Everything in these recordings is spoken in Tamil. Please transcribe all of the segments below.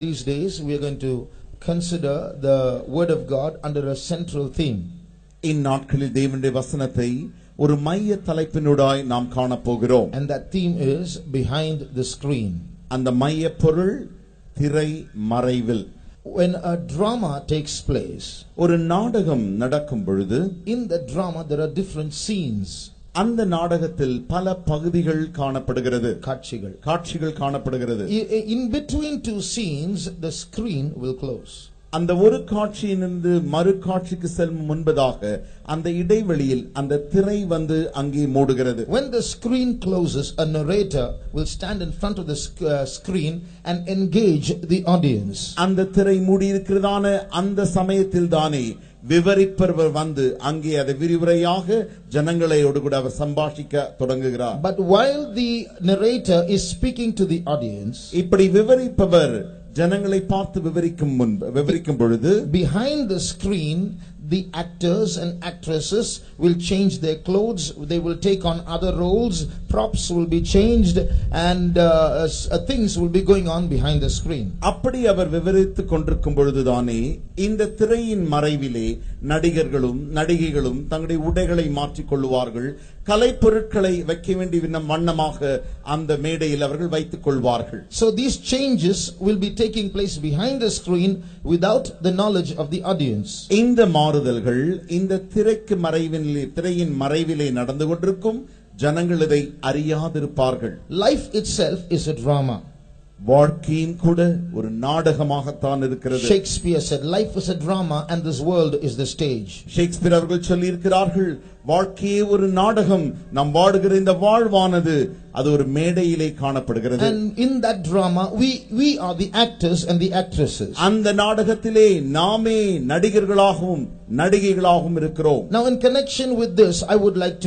These days we are going to consider the word of God under a central theme. இந்நாட்களில் தேவனுடைய வசனத்தை ஒரு மைய தலைப்பினூடாய் நாம் காணப்போகிறோம். And that theme is behind the screen. அந்த மைய பொருள் திரை மறைவில். When a drama takes place, ஒரு நாடகம் நடக்கும் பொழுது in the drama there are different scenes. அந்த நாடகத்தில் பல பகுதிகள் காணப்படுகிறது. காட்சிகள் காணப்படுகிறது. In between two scenes the screen will close. அந்த ஒரு காட்சியிலிருந்து மறு காட்சிக்கு செல்லும் முன்பதாக அந்த இடைவெளியில் அந்த திரை வந்து அங்கே மூடுகிறது. When the screen closes, a narrator will stand in front of the screen and engage the audience. அந்த திரை மூடி இருக்கிறதான அந்த சமயத்தில் தானே விவரிப்பவர் வந்து அங்கே அதை விரிவுரையாக ஜனங்களோடு கூட அவர் சம்பாஷிக்க தொடங்குகிறார். But while the narrator is speaking to the audience, இப்படி விவரிப்பவர் ஜனங்களை பார்த்து விவரிக்கும் பொழுது behind the screen the actors and actresses will change their clothes, they will take on other roles, props will be changed, and things will be going on behind the screen. அப்படி அவர் விவரித்துக் கொண்டிருக்கும் பொழுதுதானே இந்த திரையின் மறைவிலே நடிகர்களும் நடிகைகளும் தங்களுடைய உடைகளை மாற்றிக் கொள்வார்கள், கலைப்பொருட்களை வைக்க வேண்டிய வண்ணமாக அந்த மேடையில் அவர்கள் வைத்துக் கொள்வார்கள். So these changes will be taking place behind the screen without the knowledge of the audience. இந்த மாறுதல்கள் இந்த திரையின் மறைவிலே நடந்து கொண்டிருக்கும், ஜனங்கள் இதை அறியாதிருப்பார்கள். Life itself is a drama. வாழ்க்கையும் கூட ஒரு நாடகமாகத்தான் இருக்கிறது. Shakespeare said life is a drama and this world is the stage. Shakespeare அவர்கள் சொல்லி இருக்கிறார்கள், வாழ்க்கையே ஒரு நாடகம், நாம் வாடுகிற இந்த வாழ்வானது அது ஒரு மேடையிலே காணப்படுகிறது. And in that drama we are the actors and the actresses. அந்த நாடகத்திலே நாமே நடிகர்களாகவும் நடிகைகளாகவும் இருக்கிறோம். Now in connection with this I would like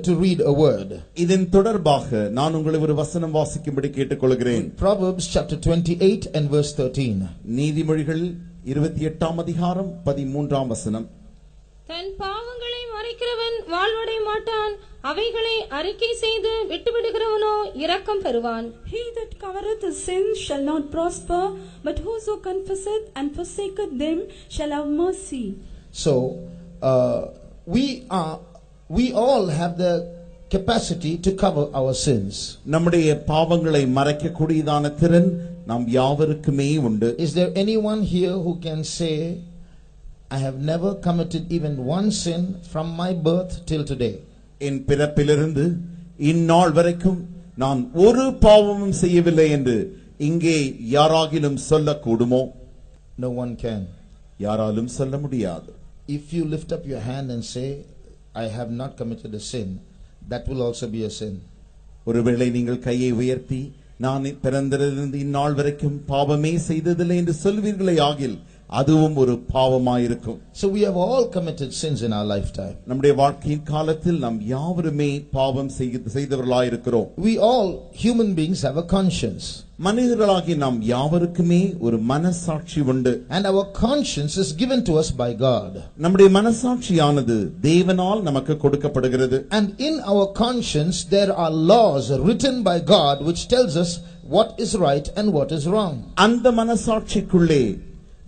to read a word. இதன் தொடர்பாக நான் உங்களை ஒரு வசனம் வாசிக்கும்படி கேட்டுக்கொள்கிறேன். Proverbs chapter 28 and verse 13. நீதிமொழிகள் 28ஆம் அதிகாரம் 13ஆம் வசனம். தன் பாவங்களை மறைக்கிறவன் வாழ்வடைய மாட்டான், அவைகளை அறிக்கை செய்து விட்டுவிடுகிறவனோ இரக்கம் பெறுவான். He that covereth his sins shall not prosper, but whoso confesseth and forsaketh them shall have mercy. So we all have the capacity to cover our sins. நம்முடைய பாவங்களை மறைக்கக்கூடியதான திறன் நாம் யாவருக்குமே உண்டு. Is there anyone here who can say, I have never committed even one sin from my birth till today? என் பிறப்பிலிருந்து இந்நாள் வரைக்கும் நான் ஒரு பாவமும் செய்யவில்லை என்று இங்கே யாராகிலும் சொல்லக்கூடுமோ? No one can. யாராலும் சொல்ல முடியாது. If you lift up your hand and say, I have not committed a sin, that will also be a sin. ஒருவேளை நீங்கள் கையை உயர்த்தி நான் பிறந்ததிலிருந்து இந்நாள் வரைக்கும் பாவமே செய்ததில்லை என்று சொல்வீர்களே ஆகில் அதுவும் ஒரு பாவமாயிருக்கும். So we have all committed sins in our lifetime. நம்முடைய வாழ்க்கையின் காலத்தில் நாம் யாவருமே பாவம் செய்தவர்களாயிருக்கிறோம். We all human beings have a conscience. மனிதர்களாகி நாம் யாவருக்குமே ஒரு மனசாட்சி உண்டு. And our conscience is given to us by God. நம்முடைய மனசாட்சியானது தேவனால் நமக்கு கொடுக்கப்படுகிறது. And in our conscience there are laws written by God which tells us what is right and what is wrong. அந்த மனசாட்சிக்குள்ளே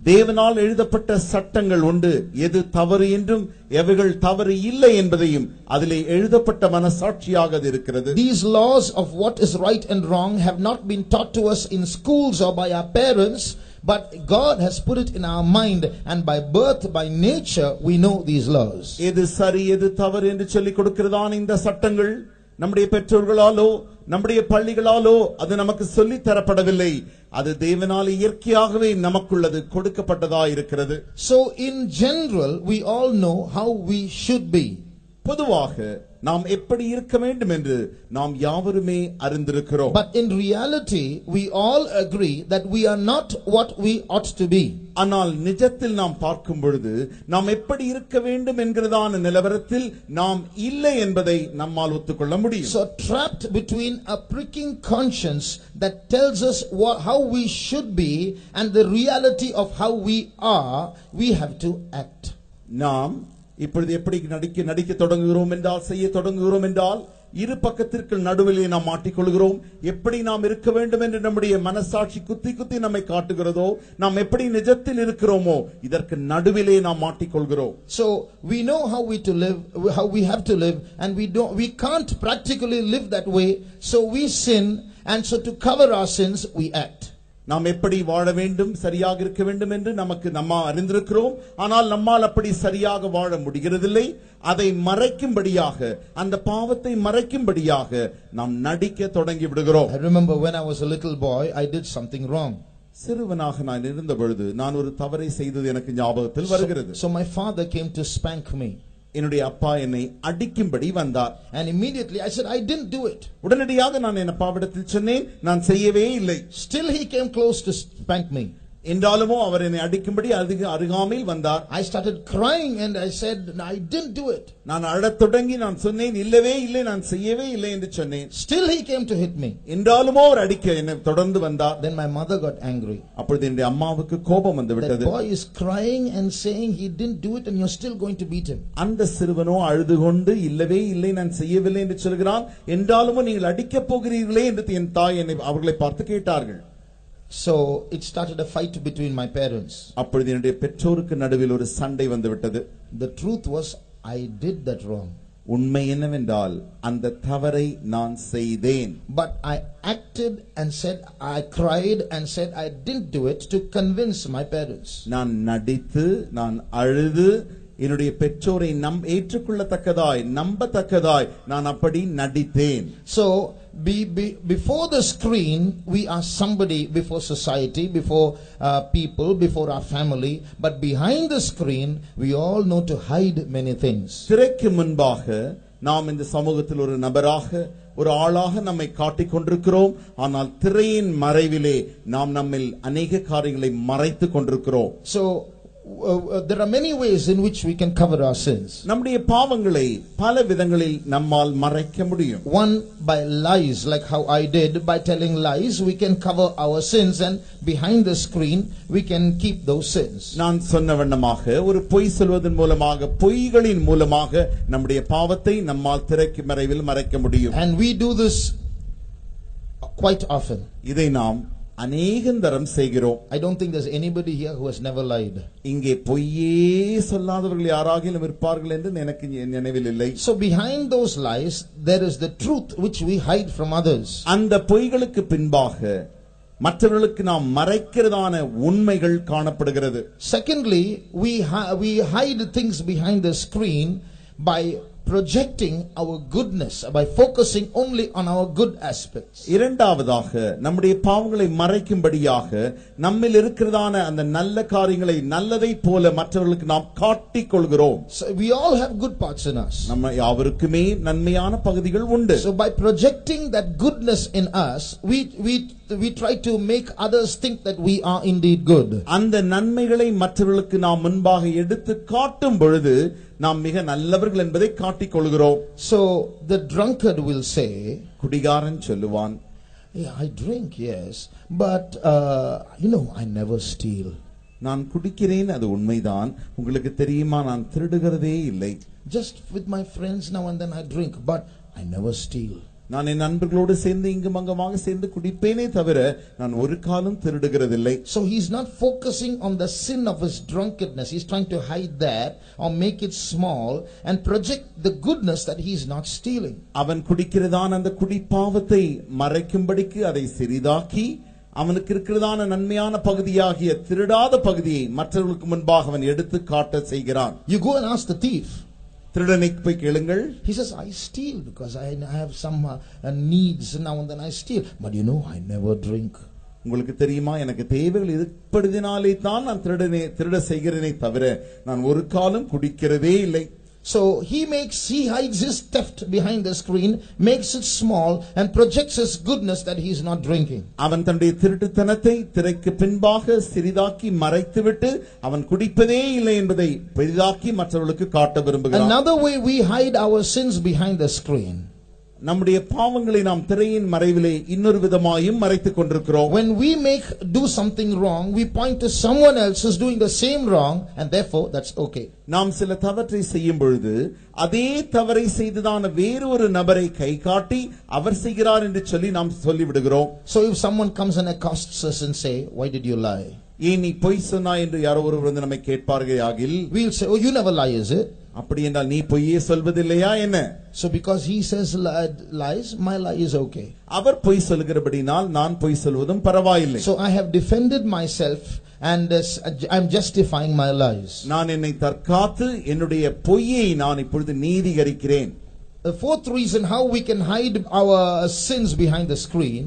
தேவனால் எழுதப்பட்ட சட்டங்கள் உண்டு, எது தவறு என்றும் எவைகள் தவறு இல்லை என்பதையும் அதிலே எழுதப்பட்ட மனசாட்சியாக இருக்கிறது. These laws of what is right and wrong have not been taught to us in schools or by our parents, but God has put it in our mind, and by birth, by nature, we know these laws. எது சரி எது தவறு என்று சொல்லிக் கொடுக்கிறதான இந்த சட்டங்கள் நம்முடைய பெற்றோர்களாலோ நம்முடைய பள்ளிகளாலோ அது நமக்கு சொல்லித் தரப்படவில்லை, அது தேவனால் இயற்கையாகவே நமக்குள்ளது கொடுக்கப்பட்டதா இருக்கிறது. So in general we all know how we should be. பொதுவாக நாம் எப்படி இருக்க வேண்டும் என்று நாம் யாவருமே அறிந்திருக்கிறோம். But in reality we all agree that we are not what we ought to be. ஆனால் நிஜத்தில் நாம் பார்க்கும் பொழுது நாம் எப்படி இருக்க வேண்டும் என்கிறதான நிலவரத்தில் நாம் இல்லை என்பதை நம்மால் ஒத்துக்கொள்ள முடியும். So trapped between a pricking conscience that tells us how we should be and the reality of how we are, we have to act. நாம் இப்பொழுது எப்படி நடிக்க தொடங்குகிறோம் என்றால், செய்ய தொடங்குகிறோம் என்றால், இரு பக்கத்திற்கு நடுவிலே நாம் மாட்டிக்கொள்கிறோம். எப்படி நாம் இருக்க வேண்டும் என்று நம்முடைய மனசாட்சி குத்தி குத்தி நம்மை காட்டுகிறதோ, நாம் எப்படி நிஜத்தில் இருக்கிறோமோ இதற்கு நடுவிலே நாம் மாட்டிக்கொள்கிறோம். So we know how we have to live, and we can't practically live that way. So we sin, and so to cover our sins we act. நாம் எப்படி வாழ வேண்டும், சரியாக இருக்க வேண்டும் என்று நம்ம அறிந்திருக்கிறோம். ஆனால் நம்மால் அப்படி சரியாக வாழ முடிகிறதில்லை. அதை மறைக்கும்படியாக, அந்த பாவத்தை மறைக்கும்படியாக நாம் நடிக்க தொடங்கி விடுகிறோம். I remember when I was a little boy, I did something wrong. சிறுவனாக நான் இருந்த பொழுது நான் ஒரு தவறை செய்தது எனக்கு ஞாபகத்தில் வருகிறது. So my father came to spank me. என்னுடைய அப்பா என்னை அடிக்கும்படி வந்தார். And immediately I said, I didn't do it. உடனடியாக நான் என் அப்பாவிடத்தில் சொன்னேன், நான் செய்யவே இல்லை. Still he came close to spank me. என்றாலுமோ அவர் என்னை அடிக்கும்படி அருகாமையில் வந்தார். I started crying and I said, I didn't do it. நான் அழத் தொடங்கி நான் சொன்னேன், இல்லவே இல்லை, நான் செய்யவே இல்லை என்று சொன்னேன். Still he came to hit me. என்றாலுமோ அவர் அடிக்க என்னை தொடர்ந்து வந்தார். Then my mother got angry. அப்பொழுது என்னுடைய அம்மாவுக்கு கோபம் வந்து விட்டது. That boy is crying and saying he didn't do it and you're still going to beat him. அந்த சிறுவனோ அழுது கொண்டு இல்லவே இல்லை, நான் செய்யவில்லை என்று சொல்கிறான். என்றாலுமோ நீங்கள் அடிக்க போகிறீர்களே என்று என் தாய் என்னை அவர்களை பார்த்து கேட்டார்கள். So it started a fight between my parents. அப்பொழுது என்னுடைய பெற்றோருக்கு நடுவில் ஒரு சண்டை வந்து விட்டது. The truth was I did that wrong. உண்மை என்னவென்றால் அந்த தவறை நான் செய்தேன். But I acted and said, I cried and said I didn't do it to convince my parents. நான் நடித்து, நான் அழுது, என்னுடைய பெற்றோரை ஏற்றுக்கொள்ளத்தக்கதாய், நம்பத்தக்கதாய் நான் அப்படி நடித்தேன். So before the screen we are somebody before society, before people, before our family, but behind the screen we all know to hide many things. திரைக்கு முன்பாக நாம் இந்த சமூகத்தில் ஒரு நபராக, ஒரு ஆளாக நம்மை காட்டிக் கொண்டிருக்கிறோம். ஆனால் திரையின் மறைவிலே நாம் நம்மில் அநேக காரியங்களை மறைத்துக் கொண்டிருக்கிறோம். So there are many ways in which we can cover our sins. நம்முடைய பாவங்களை பல விதங்களில் நம்மால் மறைக்க முடியும். One, by lies, like how I did. By telling lies we can cover our sins, and behind the screen we can keep those sins. நான் சொன்ன வண்ணமாக ஒரு பொய் சொல்வதன் மூலமாக, பொய்களின் மூலமாக நம்முடைய பாவத்தை நம்மால் திரைக்கு மறைவில் மறைக்க முடியும். And we do this quite often. இதை நாம் அநேகந்தரம் செய்கிறோம். I don't think there's anybody here who has never lied. இங்கே பொய்யே சொல்லாதவர்கள் யாராகிலும் இருப்பார்கள் என்று எனக்கு நினைவில் இல்லை. So behind those lies there is the truth which we hide from others. அந்த பொய்களுக்கு பின்பாக மற்றவர்களுக்கு நாம் மறைக்கிறதான உண்மைகள் காணப்படுகிறது. Secondly, we hide things behind the screen by projecting our goodness, by focusing only on our good aspects. இரண்டாவதாக நம்முடைய பாவங்களை மறைக்கும்படியாக நம்மில் இருக்கிறதான அந்த நல்ல காரியங்களை நல்லதை போல மற்றவர்களுக்கு நாம் காட்டிக் கொள்கிறோம். So we all have good parts in us. நம்ம யாவருக்குமே நன்மையான பகுதிகள் உண்டு. So by projecting that goodness in us, we try to make others think that we are indeed good. அந்த நன்மைகளை மற்றவர்களுக்கு நாம் முன்பாக எடுத்து காட்டும் பொழுது நாம் மிக நல்லவர்கள் என்பதை காட்டிக் கொள்கிறோம். So the drunkard will say, குடிகாரன் சொல்லுவான், yeah, I drink, yes, but I never steal. நான் குடிக்கிறேன், அது உண்மைதான், உங்களுக்கு தெரியுமா நான் திருடுகிறதே இல்லை. Just with my friends now and then I drink, but I never steal. நான் என் நண்பர்களோடு சேர்ந்து இங்கும் அங்கமாக சேர்ந்து குடிப்பேனே தவிர நான் ஒரு காலம் திருடுகிறதில்லை. So he's not focusing on the sin of his drunkenness. He's trying to hide that or make it small and project the goodness that he is not stealing. அவன் குடிக்கிறதான அந்த குடிப்பாவத்தை மறைக்கும்படிக்கு அதை சிறிதாக்கி அவனுக்கு இருக்கிறதான நன்மையான பகுதியாகிய திருடாத பகுதியை மற்றவர்களுக்கு முன்பாக அவன் எடுத்து காட்ட செய்கிறான். You go and ask the thief. திருடனை போய் கேளுங்கள். He says, I steal because I have some needs now and then I steal, but I never drink. உங்களுக்கு தெரியுமா, எனக்கு தேவைகள் இருப்பதினாலே தான் நான் திருட செய்கிறேனே தவிர நான் ஒரு காலம் குடிக்கிறதே இல்லை. So he hides his theft behind the screen, makes it small and projects his goodness that he is not drinking. அவன் தன்னுடைய திருட்டுத்தனத்தை திரைக்கு பின்பாக சிறிதாக்கி மறைத்துவிட்டு அவன் குடிப்பதே இல்லை என்பதை பெரிதாக்கி மற்றவர்களுக்கு காட்ட விரும்புகிறான். Another way we hide our sins behind the screen. நம்முடைய பாவங்களை நாம் திரையின் மறைவிலே இன்னொரு விதமாயும் மறைத்துக் கொண்டிருக்கிறோம். When we do something wrong, we point to someone else who's doing the same wrong, and therefore that's okay. நாம் சில தவற்றை செய்யும் பொழுது அதே தவறை செய்ததான வேறொரு நபரை கை காட்டி அவர் செய்கிறார் என்று சொல்லி நாம் சொல்லிவிடுகிறோம். So if someone comes and accosts us and say, why did you lie? ஏன் நீ பொய் சொன்னாய் என்று யாரோ ஒருவர் வந்து நம்மை கேட்பார்கள் ஆகில், we'll say, oh, you never lie, is it? அப்படி என்றால் நீ பொய்யே சொல்வதில்லையா என்ன? So because he says lies, my lie is okay. அவர் பொய் சொல்கிறபடினால் நான் பொய் சொல்வதும் பரவாயில்லை. So I have defended myself and I'm justifying my lies. நான் என்னை தற்காத்து என்னுடைய பொய்யை நான் இப்பொழுது நீதிகரிக்கிறேன். The fourth reason how we can hide our sins behind the screen,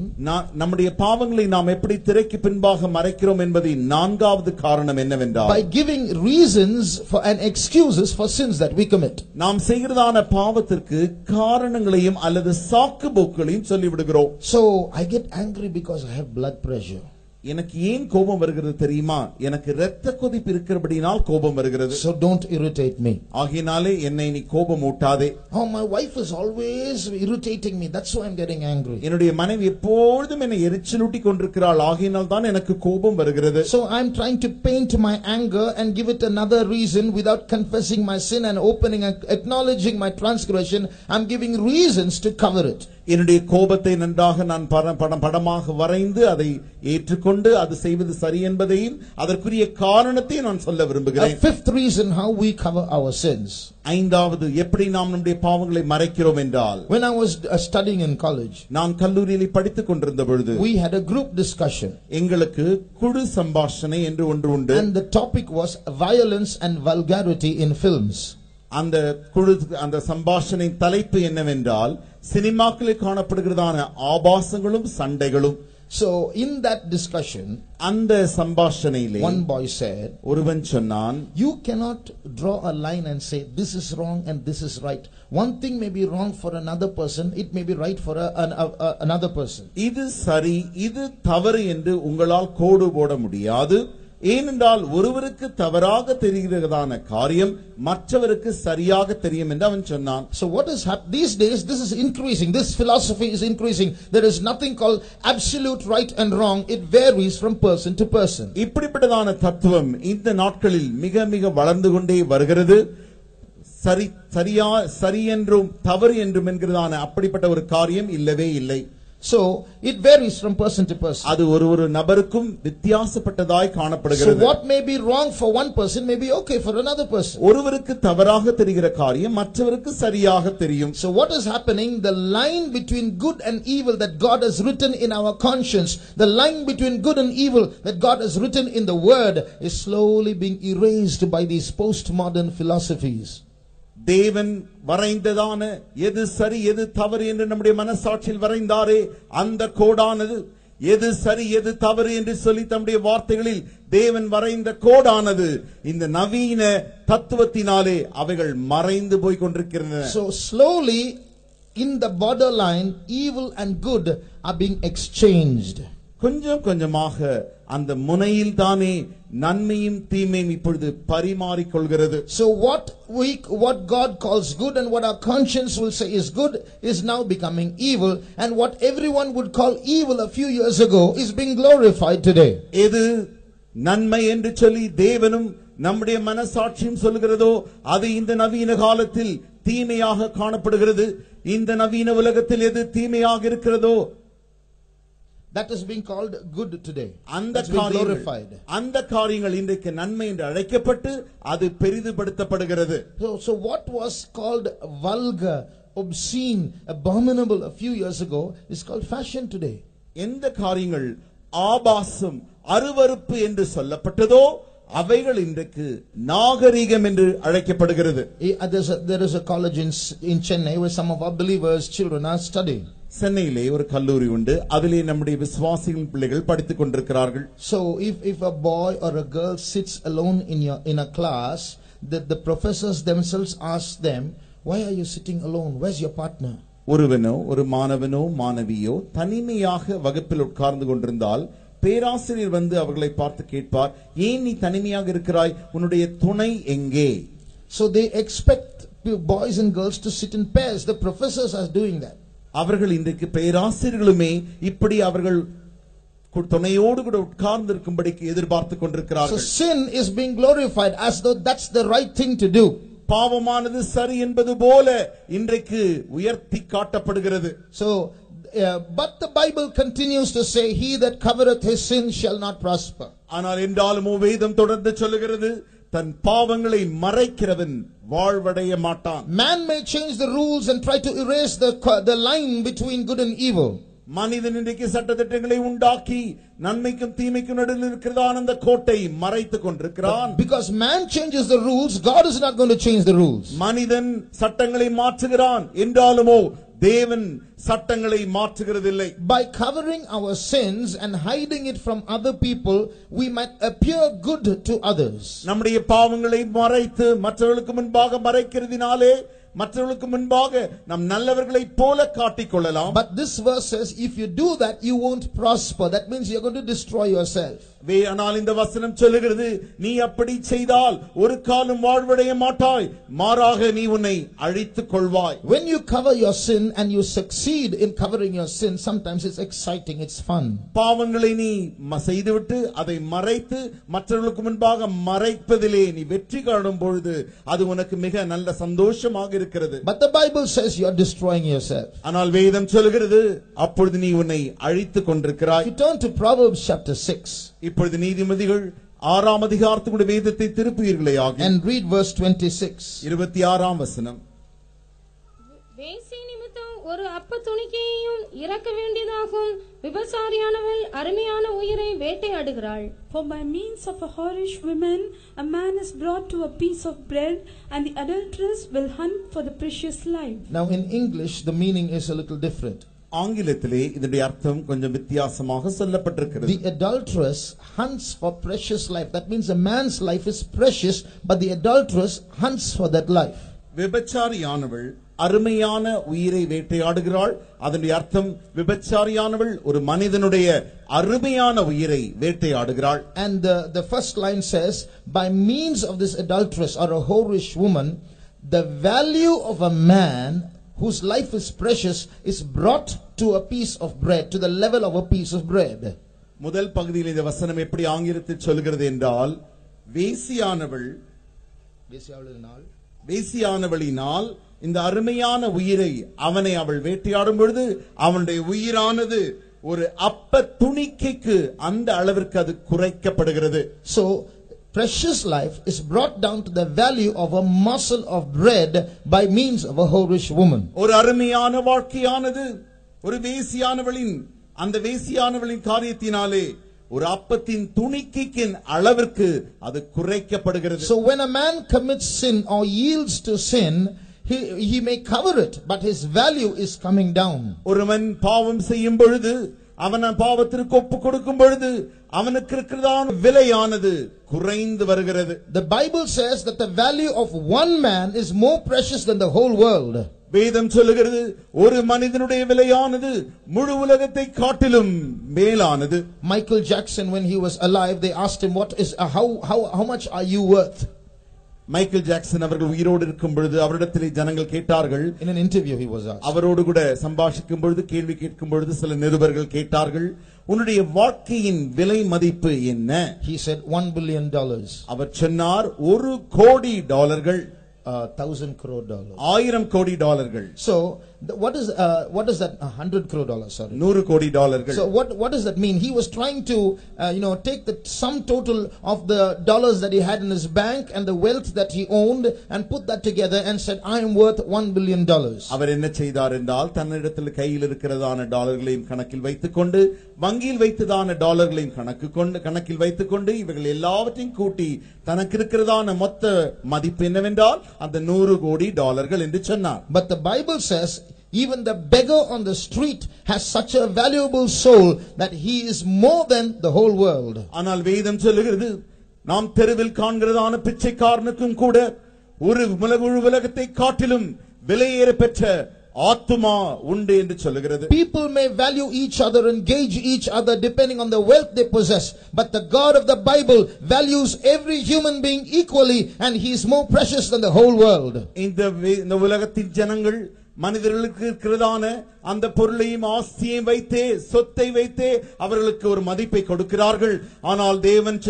நம்முடைய பாவங்களை நாம் எப்படி திரைக்கு பின்பாக மறைக்கிறோம் என்பதின் நான்காவது காரணம் என்னவென்றால், by giving reasons for and excuses for sins that we commit. நாம் செய்கிறதான பாவத்திற்கு காரணங்களையும் அல்லது சாக்குப்போக்குகளையும் சொல்லிவிடுகிறோம். So I get angry because I have blood pressure. எனக்கு ஏன் கோபம் வருகிறது தெரியுமா? எனக்கு இரத்த கொதிப்பு இருக்கிறபடியால் கோபம் வருகிறது. So don't irritate me. ஆகையாலே என்னை நீ கோபம் ஊட்டாதே. Oh, my wife is always irritating me, that's why I'm getting angry. என்னுடைய மனைவி எப்பொழுதும் என்னை எரிச்சலூட்டி கொண்டிருக்கிறாள், ஆகையினால் தான் எனக்கு கோபம் வருகிறது. So I'm trying to paint my anger and give it another reason without confessing my sin and opening and acknowledging my transgression. I'm giving reasons to cover it. என்னுடைய கோபத்தை நன்றாக நான் படமாக வரைந்து அதை ஏற்றுக்கொண்டு அது செய்வது சரி என்பதையும் அதற்குரிய காரணத்தை நான் சொல்ல விரும்புகிறேன். A fifth reason how we cover our sins. ஐந்தாவது எப்படி நாம் நம்முடைய பாவங்களை மறைக்கிறோம் என்றால், when I was studying in college, நான் கல்லூரியில் படித்துக் கொண்டிருந்த பொழுது we had a group discussion. எங்களுக்கு குழு சம்பாஷணை என்று ஒன்று உண்டு. And the topic was violence and vulgarity in films. அந்த சம்பாஷணை தலைப்பு என்னவென்றால், சினிமாக்களில் காணப்படுகிறதான ஆபாசங்களும் சண்டைகளும். So in that discussion, அந்த சம்பாஷணையிலே one boy said, ஒருவன் சொன்னான், you cannot draw a line and say this is wrong and this is right. One thing may be wrong for another person, it may be right for another person. இது சரி இது தவறு என்று உங்களால் கோடு போட முடியாது. ஏனென்றால் ஒருவருக்கு தவறாக தெரிகிறதான காரியம் மற்றவருக்கு சரியாக தெரியும் என்று அவன் சொன்னான். So what is happening these days? This is increasing. This philosophy is increasing. There is nothing called absolute right and wrong. It varies from person to person. இப்படிப்பட்டதான தத்துவம் இந்த நாட்களில் மிக மிக வளர்ந்து கொண்டே வருகிறது. சரி என்றும் தவறு என்றும் என்கிறதான அப்படிப்பட்ட ஒரு காரியம் இல்லவே இல்லை. So it varies from person to person. அது ஒரு நபருக்கும் வித்தியாசப்பட்டதாய் காணப்படுகிறது. So what may be wrong for one person may be okay for another person. ஒருவருக்கு தவறாக தெரிகிற காரியம் மற்றவருக்கு சரியாக தெரியும். So what is happening? The line between good and evil that God has written in our conscience, the line between good and evil that God has written in the word is slowly being erased by these postmodern philosophies. தேவன் வரைந்ததான எது சரி எது தவறு என்று நம்முடைய மனசாட்சியில் வரைந்தாரே அந்த கோடானது, எது சரி எது தவறு என்று சொல்லி தம்முடைய வார்த்தைகளில் தேவன் வரைந்த கோடானது இந்த நவீன தத்துவத்தினாலே அவைகள் மறைந்து போய் கொண்டிருக்கின்றன. So slowly in the borderline evil and good are being exchanged. கொஞ்சம் கொஞ்சமாக அந்த முனையில் தானே நன்மையும் தீமையும் இப்பொழுது பரிமாறிக்கொள்கிறது. So what God calls good and what our conscience will say is good is now becoming evil, and what everyone would call evil a few years ago is being glorified today. எது நன்மை என்று சொல்லி தேவனும் நம்முடைய மனசாட்சியும் சொல்கிறதோ அது இந்த நவீன காலத்தில் தீமையாக காணப்படுகிறது. இந்த நவீன உலகத்தில் எது தீமையாக இருக்கிறதோ that is being called good today. அந்த காரியங்கள் இன்றைக்கு நன்மை என்று அழைக்கப்பட்டு அது பெரிதுபடுத்தப்படுகிறது. So what was called vulgar, obscene, abominable a few years ago is called fashion today. எந்த காரியங்கள் ஆபாசம் அருவருப்பு என்று சொல்லப்பட்டதோ அவைகள் இன்றைக்கு நாகரிகம் என்று அழைக்கப்படுகிறது. There is a college in Chennai where some of our believers children are studying. சென்னையிலே ஒரு கல்லூரி உண்டு. அதிலே நம்முடைய விசுவாசிகளின் பிள்ளைகள் படித்துக் கொண்டிருக்கிறார்கள். So if a boy or a girl sits alone in a class, the professors themselves ask them, why are you sitting alone? Where's your partner? ஒருவனோ ஒரு மாணவனோ மாணவியோ தனிமையாக வகுப்பில் உட்கார்ந்து கொண்டிருந்தால் பேராசிரியர் வந்து அவர்களை பார்த்து கேட்பார், ஏன் நீ தனிமையாக இருக்கிறாய், உன்னுடைய துணை எங்கே? So they expect boys and girls to sit in pairs. The professors are doing that. அவர்கள் இன்றைக்கு பேராசிரியர்களுமே இப்படி அவர்கள் துணையோடு கூட உட்கார்ந்து இருக்கும்படிக்கு எதிர்பார்த்து So கொண்டிருக்கிறார்கள். sin is being glorified as though that's the right thing to do. பாவமானது சரி என்பது போல இன்றைக்கு உயர்த்தி காட்டப்படுகிறது. So but the Bible continues to say, he that covereth his sin shall not prosper. ஆனால் என்றாலும் வேதம் தொடர்ந்து சொல்லுகிறது, தன் பாவங்களை மறைக்கிறவன் வாழ்வடைய மாட்டான். Man may change the rules and try to erase the line between good and evil. மனிதன் இன்றைக்கு சட்டதிட்டங்களை உண்டாக்கி நன்மைக்கும் தீமைக்கும் நடுவில் இருக்கிறதான அந்த கோட்டை மறைத்துக் கொண்டிருக்கிறான். Because man changes the rules, God is not going to change the rules. மனிதன் சட்டங்களை மாற்றுகிறான் என்றாலுமோ தேவன் சட்டங்களை மாற்றுகிறதில்லை. By covering our sins and hiding it from other people, we might appear good to others. நம்முடைய பாவங்களை மறைத்து மற்றவர்களுக்கு முன்பாக மறைக்கிறதினாலே மற்றவர்களுக்கு முன்பாக நாம் நல்லவர்களை போல காட்டிக்கொள்ளலாம். But this verse says, if you do that, you won't prosper. That means you're going to destroy yourself. ஆனால் இந்த வசனம் சொல்லுகிறது, நீ அப்படி செய்தால் ஒரு காலம் வாழ்வடைய மாட்டாய், மாறாக நீ உன்னை அழித்துக் கொள்வாய். When you cover your sin and you succeed in covering your sin, sometimes it's exciting, it's fun. பாவங்களை நீ செய்துவிட்டு அதை மறைத்து மற்றவர்களுக்கு முன்பாக மறைப்பதிலே நீ வெற்றி காணும் பொழுது அது உனக்கு மிக நல்ல சந்தோஷமாக இருக்கிறது. But the Bible says you are destroying yourself. ஆனால் வேதம் சொல்லுகிறது, அப்பொழுது நீ உன்னை அழித்துக் கொண்டிருக்கிறாய். If you turn to Proverbs chapter 6, இப்பொழுது நீதிமொழிகள் 6ஆம் அதிகாரத்துடைய வேதத்தை திருப்புவீர்களேயாக and read verse 26. 26ஆம் வசனம். வேசி நிமித்தம் ஒரு அப்ப துணிக்கையையும் இறக்க வேண்டியதாகும், விபசாரியானவள் அருமையான உயிரை வேட்டையாடுகிறாள். For by means of a whorish woman a man is brought to a piece of bread, and the adulteress will hunt for the precious life. Now in English the meaning is a little different. ஆங்கிலத்திலே இதனுடைய அர்த்தம் கொஞ்சம் வித்தியாசமாக சொல்லப்பட்டிருக்கிறது. The adulteress hunts for precious life. That means a man's life is precious, but the adulteress hunts for that life. விபச்சாரியானவள் அருமையான உயிரை வேட்டையாடுகிறாள். அதனுடைய அர்த்தம் விபச்சாரியானவள் ஒரு மனிதனுடைய அருமையான உயிரை வேட்டையாடுகிறாள். And the first line says, by means of this adulteress or a whorish woman, the value of a man whose life is precious is brought to a piece of bread, to the level of a piece of bread. முதல் பகுதியில் இந்த வசனம் எப்படி ஆங்கிலத்தில் சொல்கிறது என்றால், வேசியானவளினால் இந்த அருமையான உயிரை அவனை அவள் வேட்டையாடும் பொழுது அவனுடைய உயிரானது ஒரு அப்ப துணிக்கைக்கு அந்த அளவிற்கு அது குறைக்கப்படுகிறது. So precious life is brought down to the value of a morsel of bread by means of a whorish woman. ஒரு அருமையான வாழ்க்கையானது ஒரு வேசியானவளின் அந்த வேசியானவளின் காரியத்தினாலே ஒரு அப்பத்தின் துணிக்கையின் அளவிற்கு அது குறைக்கப்படுகிறது. So when a man commits sin or yields to sin, he may cover it, but his value is coming down. ஒருவன் பாவம் செய்யும் பொழுது அவன் பாவத்திற்கு ஒப்பு கொடுக்கும் பொழுது அவனுக்கு இருக்கிறதான விலையானது குறைந்து வருகிறது. The Bible says that the value of one man is more precious than the whole world. வேதம் சொல்லுகிறது, ஒரு மனிதனுடைய விலையானது முழு உலகத்தை காட்டிலும் மேலானது. Michael Jackson, when he was alive, they asked him, what is how much are you worth? Michael Jackson அவர்கள் உயிரோடு இருக்கும் பொழுது அவரிடத்திலே ஜனங்கள் கேட்டார்கள். In an interview he was asked. அவரோடு கூட சம்பாஷிக்கும் பொழுது கேள்வி கேட்கும் பொழுது சில நிருபர்கள் கேட்டார்கள், உன்னுடைய வாழ்க்கையின் விலை மதிப்பு என்ன? He said $1 billion. அவர் சொன்னார், $1,000,00,000. $1,000 crore. $1,000 கோடி. So what is that? $100 crore. Sorry, $100 கோடி. So what does that mean? He was trying to take the sum total of the dollars that he had in his bank and the wealth that he owned and put that together and said, I am worth $1 billion. அவர் என்ன செய்தார் என்றால், தன்னிடத்தில் கையில் இருக்கிறதான டாலர்களையும் கணக்கில் வைத்துக்கொண்டு வங்கியில் வைத்ததான டாலர்களையும் கணக்கில் வைத்துக்கொண்டு இவர்கள் எல்லாவற்றையும் கூட்டி தனக்கு இருக்கிறதான மொத்த மதிப்பு என்னவென்றால் அந்த $100 கோடி என்று சொன்னார். But the Bible says even the beggar on the street has such a valuable soul that he is more than the whole world. ஆனால் வேதம் சொல்லுகிறது, நாம் தெருவில் காண்கிறதான பிச்சைக்காரனுக்கும் கூட ஒரு உலகத்தை காட்டிலும் விலையேற பெற்ற ஆத்துமா உண்டு என்று சொல்லுகிறது. People may value each other and gauge each other depending on the wealth they possess, but the God of the Bible values every human being equally and he is more precious than the whole world. இந்த உலகத்தின் ஜனங்கள் மனிதர்களுக்கு இருக்கிறதான அந்த பொருளையும் ஆஸ்தியையும் வைத்தே சொத்தை வைத்தே அவர்களுக்கு ஒரு மதிப்பை கொடுக்கிறார்கள். ஆனால் தேவன்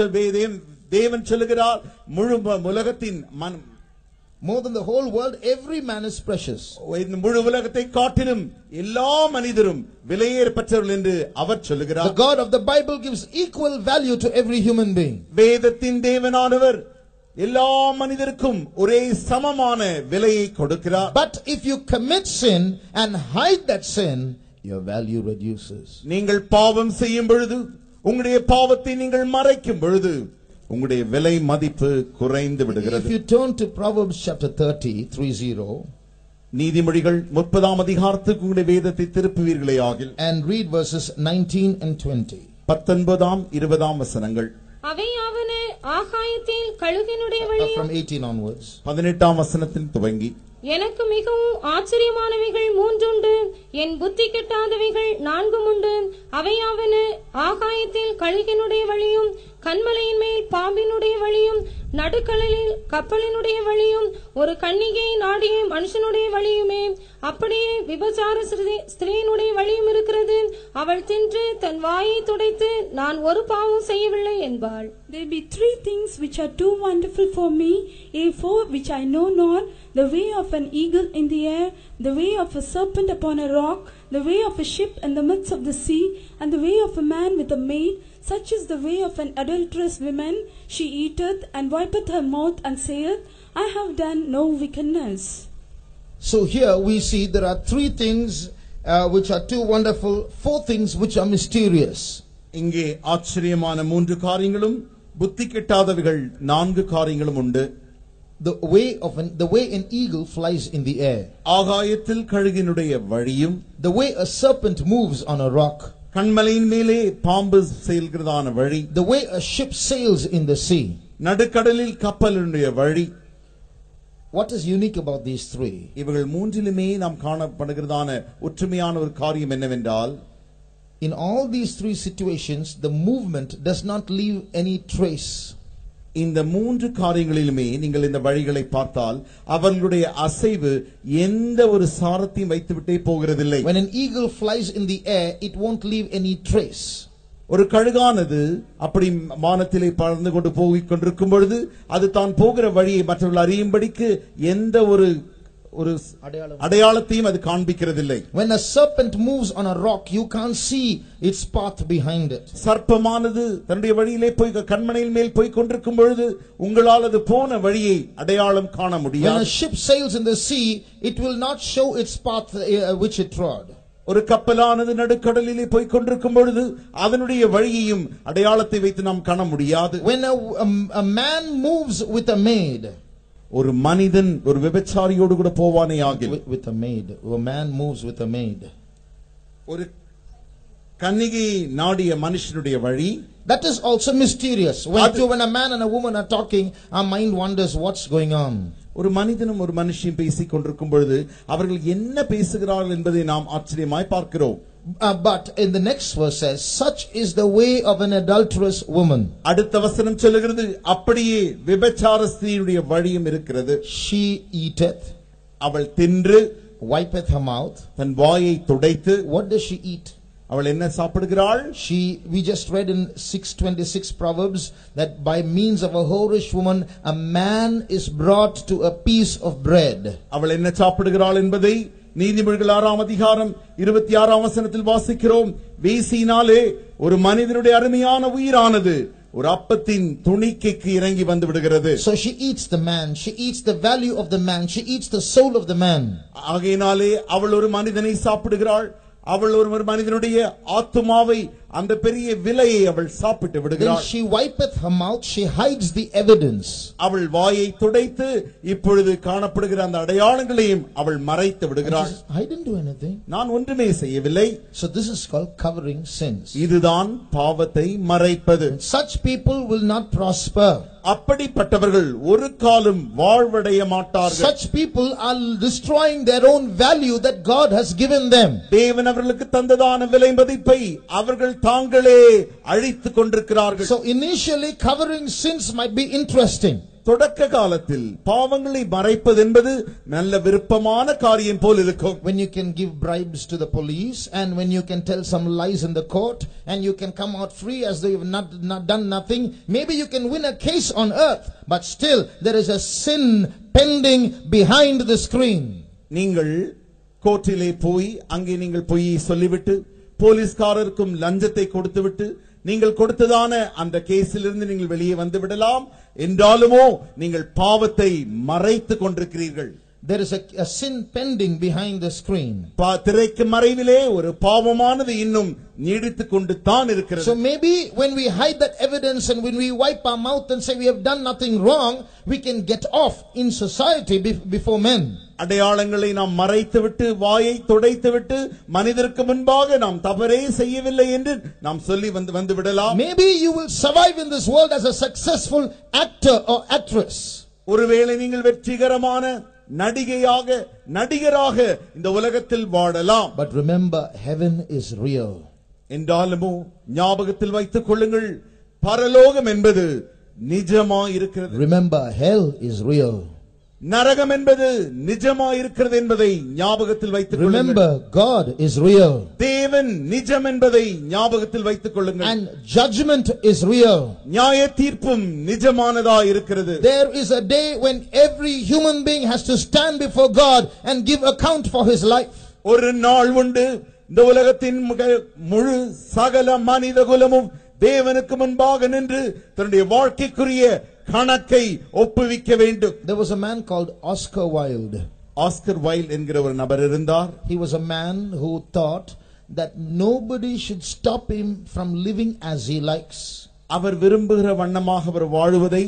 சொல்லுகிறார், முழு உலகத்தின் more than the whole world, every man is precious. இந்த முழு உலகத்தை காட்டிலும் எல்லா மனிதரும் விலையேறப்பட்டவர்கள் என்று அவர் சொல்லுகிறார். The God of the Bible gives equal value to every human being. வேதத்தின் தேவனானவர் எல்லா மனிதருக்கும் ஒரே சமமான விலையை கொடுக்கிறார். But if you commit sin and hide that sin, your value reduces. நீங்கள் பாவம் செய்யும் பொழுது, உங்களுடைய பாவத்தை நீங்கள் மறைக்கும் பொழுது, உங்களுடைய விலை மதிப்பு குறைந்து விடுகிறது. If you turn to Proverbs chapter 30:30, நீதிமொழிகள் 30ஆம் அதிகாரத்துக்கு உங்களுடைய வேதத்தை திருப்புவீர்களே ஆகில், and read verses 19 and 20. 19ஆம் 20ஆம் வசனங்கள். அவையாவன ஆகாயத்தில் கழுகினுடைய வழியும், from 18 onwards. 18ஆம் வசனத்தில் துவங்கி, எனக்கு மிகவும் ஆச்சரியமானவைகள் மூன்றுண்டு, என் புத்தி கெட்டாதவைகள் நான்கும் உண்டு. அவையாவன ஆகாயத்தில் கழுகினுடைய வழியும், கன்மலையின் மேல் பாம்பினுடைய வழியும், நடுக்கடலில் கப்பலினுடைய வழியும், ஒரு கன்னிகை நாடிய மனுஷனுடைய வழியுமே. அப்படியே விபசார ஸ்திரீனுடைய வழியும் இருக்கிறது. அவள் தின்று தன் வாயை துடைத்து நான் ஒரு பாவம் செய்யவில்லை என்பாள். There be three things which are too wonderful for me, for which I know not: the way of an eagle in the air, the way of a serpent upon a rock, the way of a ship in the midst of the sea, and the way of a man with a maid. Such is the way of an adulterous woman. She eateth and wipeth her mouth and saith, I have done no wickedness. So here we see there are three things which are too wonderful, four things which are mysterious. இங்கே ஆச்சரியமான மூன்று காரியங்களும் புத்தி கெட்டாதவைகள் நான்கு காரியங்களும் உண்டு. The way an eagle flies in the air. ஆகாயத்தில் கழுகினுடைய வழியும், the way a serpent moves on a rock. கன்மலையின் மேலே பாம்பு செல்கிறதான வழி, the way a ship sails in the sea. நடுக்கடலில் கப்பலினுடைய வழி. What is unique about these three? இவர்கள் மூன்றிலுமே நாம் காணப்படுகிறதான ஒற்றுமையான ஒரு காரியம் என்னவென்றால், in all these three situations the movement does not leave any trace. இந்த மூன்று காரியங்களிலுமே நீங்கள் இந்த வழிகளை பார்த்தால் அவர்களுடைய அசைவு எந்த ஒரு சாரத்தையும் வைத்துவிட்டே போகிறதில்லை. When an eagle flies in the air, it won't leave any trace. ஒரு கழுகானது அப்படி வானத்திலே பறந்து கொண்டு போகிக் கொண்டிருக்கும் பொழுது அது தான் போகிற வழியை மற்றவர்கள் அறியும்படிக்கு எந்த ஒரு அடையாளத்தையும் அது காண்பிக்கிறதில்லை. When a serpent moves on a rock, you can't see its path behind it. சர்ப்பமானது தன்னுடைய வழியிலே போய் கண்மலையின் மேல் போய் கொண்டிருக்கும் பொழுது உங்களால் அது போன வழியை அடையாளம் காண முடியாது. When a ship sails in the sea, it will not show its path which it trod. ஒரு கப்பலானது நடுக்கடலிலே போய் கொண்டிருக்கும் பொழுது அதனுடைய வழியையும் அடையாளத்தை வைத்து நாம் காண முடியாது. When a man moves with a maid, ஒரு மனிதன் ஒரு விபச்சாரியோடு கூட போவானே ஆகில், with a maid, a man moves with a maid, ஒரு கன்னிகை நாடிய மனுஷனுடைய வழி, that is also mysterious. When a man and a woman are talking, our mind wonders what's going on. ஒரு மனிதனும் ஒரு மனுஷியும் பேசிக் கொண்டிருக்கும் பொழுது அவர்கள் என்ன பேசுகிறார்கள் என்பதை நாம் ஆச்சரியமாய் பார்க்கிறோம். But in the next verse says, such is the way of an adulterous woman. அடுத்த வசனம் சொல்லுகிறது, அப்படியே விபச்சார ஸ்திரீயுடைய வழியும் இருக்கிறது. She eateth, அவள் தின்று, wipeth her mouth, தன் வாயை துடைத்து. What does she eat? அவள் என்ன சாப்பிடுகிறாள்? We just read in 6:26 Proverbs that by means of a whorish woman a man is brought to a piece of bread. அவள் என்ன சாப்பிடுகிறாள் என்பதை நீதிமொழிகள் 6ஆம் அதிகாரம் 26ஆம் வசனத்தில் வாசிக்கிறோம். வேசியினாலே ஒரு மனிதனுடைய அருமையான உயிரானது ஒரு அப்பத்தின் துணிக்கைக்கு இறங்கி வந்து விடுகிறது. So she eats the man, she eats the value of the man, she eats the soul of the man. ஆகையினாலே அவள் ஒரு மனிதனை சாப்பிடுகிறாள். அவள் ஒரு மனிதனுடைய ஆத்துமாவை, அந்த பெரிய விலையை அவள் சாப்பிட்டு விடுகிறாள். Then she wipeth her mouth, she hides the evidence. அவள் வாயை துடைத்து இப்பொழுது காணப்படுகிற அந்த அடையாளங்களையும் அவள் மறைத்து விடுகிறாள். I didn't do anything. நான் ஒன்றுமே செய்யவில்லை. So this is called covering sins. இதுதான் பாவத்தை மறைப்பது. Such people will not prosper. அப்படிப்பட்டவர்கள் ஒரு காலம் வாழ்வடைய மாட்டார்கள். Such people are destroying their own value that God has given them. தேவன் அவர்களுக்கு தந்ததான விலை மதிப்பை அவர்கள் தாங்களே அழித்துக் கொண்டிருக்கிறார்கள். So initially covering sins might be interesting. தொடக்க காலத்தில் பாவங்களை மறைப்பது என்பது நல்ல விருப்பமான காரியம் போல் இருக்கும். When you can give bribes to the police and when you can tell some lies in the court and you can come out free as though you've not done nothing, maybe you can win a case on earth, but still there is a sin pending behind the screen. நீங்கள் கோர்ட்டிலே போய் அங்கே நீங்கள் பொய்யை சொல்லிவிட்டு போலீஸ்காரருக்கும் லஞ்சத்தை கொடுத்துவிட்டு நீங்கள் கொடுத்ததான அந்த கேஸிலிருந்து நீங்கள் வெளியே வந்து விடலாம். என்றாலுமோ நீங்கள் பாவத்தை மறைத்துக் கொண்டிருக்கிறீர்கள். There is a sin pending behind the screen. திரைக்கு மறைவிலே ஒரு பாவமானது இன்னும் நீடித்துக் கொண்டு தான் இருக்கிறது. So maybe when we hide that evidence and when we wipe our mouth and say we have done nothing wrong, we can get off in society before men. அடையாளங்களை நாம் மறைத்துவிட்டு வாயை துடைத்துவிட்டு மனிதருக்கு முன்பாக நாம் தவறே செய்யவில்லை என்று நாம் சொல்லி வந்து விடலாம். Maybe you will survive in this world as a successful actor or actress. ஒருவேளை நீங்கள் வெற்றிகரமான நடிகையாக நடிகராக இந்த உலகத்தில் வாழலாம். But remember, heaven is real. என்றாலும் ஞாபகத்தில் வைத்துக் கொள்ளுங்கள், பரலோகம் என்பது நிஜமாய் இருக்கிறது. Remember, hell is real. நரகம் என்பது நிஜமாய் இருக்கிறது என்பதை ஞாபகத்தில் வைத்துக் கொள்ளுங்கள். Remember, God is real. தேவன் நிஜம் என்பதை ஞாபகத்தில் வைத்துக் கொள்ளுங்கள். And judgment is real. நியாய தீர்ப்பும் நிஜமானதாய் இருக்கிறது. There is a day when every human being has to stand before God and give account for his life. ஒரு நாள் உண்டு, இந்த உலகத்தின் முழு சகல மனித குலமும் தேவனுக்கு முன்பாக நின்று தன்னுடைய வாழ்க்கைக்குரிய கணக்கை ஒப்புவிக்க வேண்டும். There was a man called Oscar Wilde. Oscar wild என்கிற ஒரு நபர் இருந்தார். He was a man who thought that nobody should stop him from living as he likes. அவர் விரும்புகிற வண்ணமாக அவர் வாழுவதை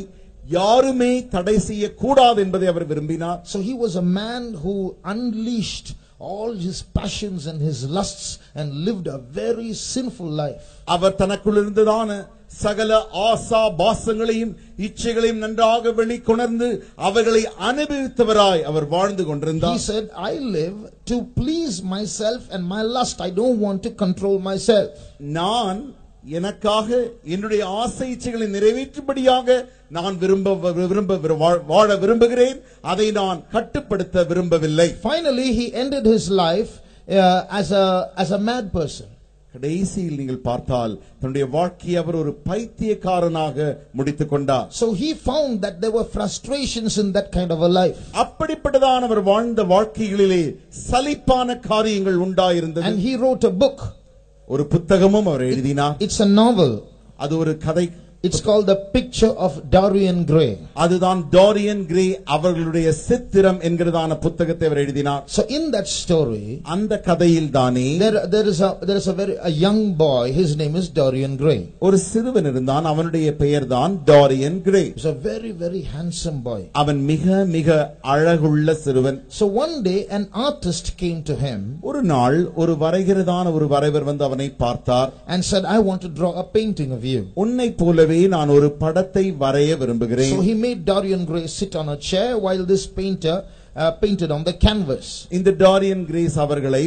யாருமே தடை செய்ய கூடாது என்பதை அவர் விரும்பினார். So he was a man who unleashed all his passions and his lusts and lived a very sinful life. அவர் தனக்குள் இருந்ததான சகல ஆசா பாசங்களையும் இச்சைகளையும் நன்றாக வெளிக்கொணர்ந்து அவர்களை அனுபவித்தவராய் அவர் வாழ்ந்து கொண்டிருந்தார். He said, I live to please myself and my lust. I don't want to control myself. நான் எனக்காக என்னுடைய ஆசை இச்சைகளை நிறைவேற்றும்படியாக நான் வாழ விரும்புகிறேன், அதை நான் கட்டுப்படுத்த விரும்பவில்லை. Finally he ended his life as a mad person. கடைசியில் நீங்கள் பார்த்தால் தன்னுடைய வாழ்க்கையை அவர் ஒரு பைத்தியக்காரனாக முடித்துக் கொண்டார். So he found that there were frustrations in that kind of a life. அப்படிப்பட்டதான அவர் வாழ்ந்த வாழ்க்கைகளிலே சலிப்பான காரியங்கள் உண்டாயிருந்தது. And he wrote a book. ஒரு புத்தகமும் அவர் எழுதினார். It's a novel. அது ஒரு கதை. It's called The Picture of Dorian Gray. அதுதான் டாரியன் கிரே அவர்களுடைய சித்திரம் என்கிறதான புத்தகத்தை அவர் எழுதினார். So in that story, அந்த கதையில் தானே there is a young boy. His name is Dorian Gray. ஒரு சிறுவன் இருந்தான், அவனுடைய பெயர் தான் Dorian grey. He's a very very handsome boy. அவன் மிக மிக அழகுள்ள சிறுவன். So one day an artist came to him. ஒரு நாள் ஒரு வரைகிறதான ஒரு வரைவர் வந்து அவனை பார்த்தார். And said, I want to draw a painting of you. உன்னை போலவே நான் ஒரு படத்தை வரைய விரும்புகிறேன். So he made Dorian Gray sit on a chair while this painter painted on the canvas. இந்த டாரியன் கிரேஸ் அவர்களை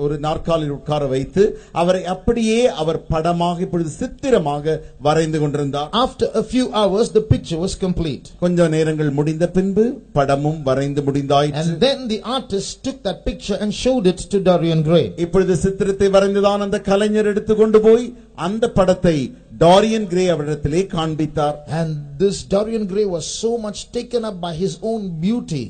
ஒரு நாற்காலில் உட்கார வைத்து அவரை அப்படியே அவர் படமாக இப்பொழுது சித்திரமாக வரைந்து கொண்டிருந்தார். After a few hours the picture was complete. கொஞ்ச நேரங்கள் முடிந்த பின்பு படமும் வரைந்து முடிந்தாயிற்று. And then the artist took that picture and showed it to Dorian Gray. இப்பொழுது சித்திரத்தை வரைந்துதான் அந்த கலைஞர் எடுத்துக்கொண்டு போய் அந்த படத்தை டாரியன் கிரே அவரிடத்திலே காண்பித்தார். And this Dorian Gray was so much taken up by his own beauty.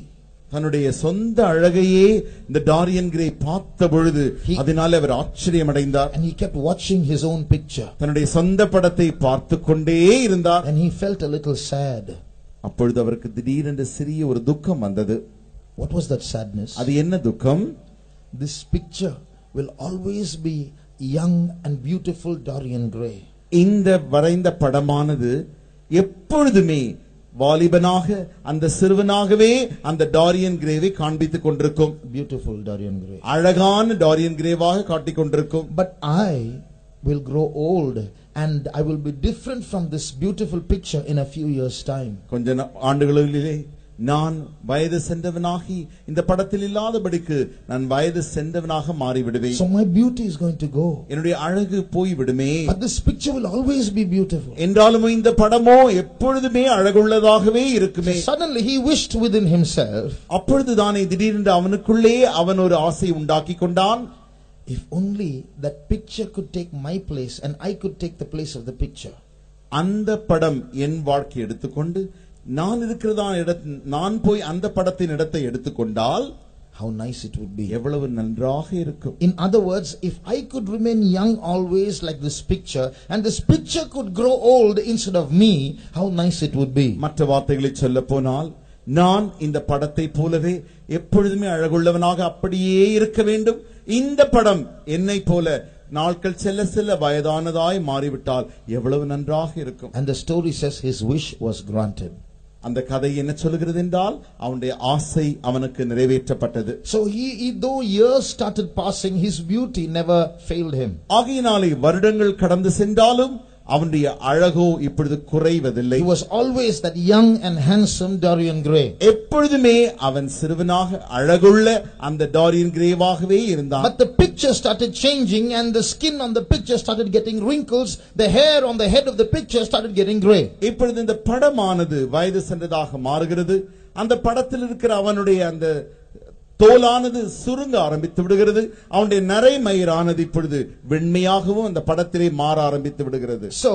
தன்னுடைய சொந்த அழகையே இந்த டாரியன் கிரே பார்த்த பொழுது அதனால அவர் ஆச்சரியம் அடைந்தார். And he kept watching his own picture. தன்னுடைய சொந்த படத்தை பார்த்து கொண்டே இருந்தார். And he felt a little sad. அப்பொழுது அவருக்கு திடீரென்று சிறிய ஒரு துக்கம் வந்தது. What was that sadness? அது என்ன துக்கம்? This picture will always be young and beautiful Dorian Gray. இந்த வரைந்த படமானது எப்பொழுதுமே வாலிபனாக அந்த சிறுவனாகவே அந்த டாரியன் கிரேவை காண்பித்துக் கொண்டிருக்கும். Beautiful Dorian Gray. அழகான டாரியன் கிரேவாக காட்டிக் கொண்டிருக்கும். But I will grow old and I will be different from this beautiful picture in a few years time. கொஞ்ச ஆண்டுகளிலே நான் வயது சென்றவனாகி இந்த படத்தில் இல்லாதபடிக்கு நான் வயது சென்றவனாக மாறிவிடுவேன். So my beauty is going to go. என்னுடைய அழகு போய் விடுமே. But this picture will always be beautiful. என்றாலும் இந்த படமோ எப்பொழுதுமே அழகுள்ளதாகவே இருக்குமே. Suddenly he wished within himself. அப்பொழுதுதானே திடீரென்று அவனுக்குள்ளே அவன் ஒரு ஆசை உண்டாக்கி கொண்டான். If only that picture could take my place and I could take the place of the picture. அந்த படம் என் வாழ்க்கை எடுத்துக்கொண்டு நான் இருக்கிறதான இடத்தில் நான் போய் அந்த படத்தின் இடத்தை எடுத்துக்கொண்டால் how nice it would be. எவ்வளவு நன்றாக இருக்கும். In other words, if I could remain young always like this picture and this picture could grow old instead of me, how nice it would be. மற்ற வார்த்தைகளில் சொல்லப் போனால் நான் இந்த படத்தை போலவே எப்பொழுதுமே அழகுள்ளவனாக அப்படியே இருக்க வேண்டும். இந்த படம் என்னை போல நாட்கள் செல்ல செல்ல வயதானதாய் மாறிவிட்டால் எவ்வளவு நன்றாக இருக்கும். And the story says his wish was granted. அந்த கதை என்ன சொல்கிறது என்றால் அவனுடைய ஆசை அவனுக்கு நிறைவேற்றப்பட்டது. So he though years started passing, his beauty never failed him. ஆகையினாலே வருடங்கள் கடந்து சென்றாலும் அவனுடைய அழகோ இப்பொழுது குறைவதில்லை. He was always that young and handsome Dorian Gray. எப்பொழுதுமே அவன் சிறுவனாக அழகுள்ள அந்த டாரியன் கிரேவாகவே இருந்தான். But the picture started changing and the skin on the picture started getting wrinkles, the hair on the head of the picture started getting gray. இப்பொழுது இந்த படமானது வயது சென்றதாக மாறுகிறது. அந்த படத்தில் இருக்கிற அவனுடைய அந்த தோலானது சுருங்க ஆரம்பித்து விடுகிறது. அவனுடைய நரைமயிரானது இப்பொழுது வெண்மையாகவும் அந்த படத்திலே மாற ஆரம்பித்து விடுகிறது. So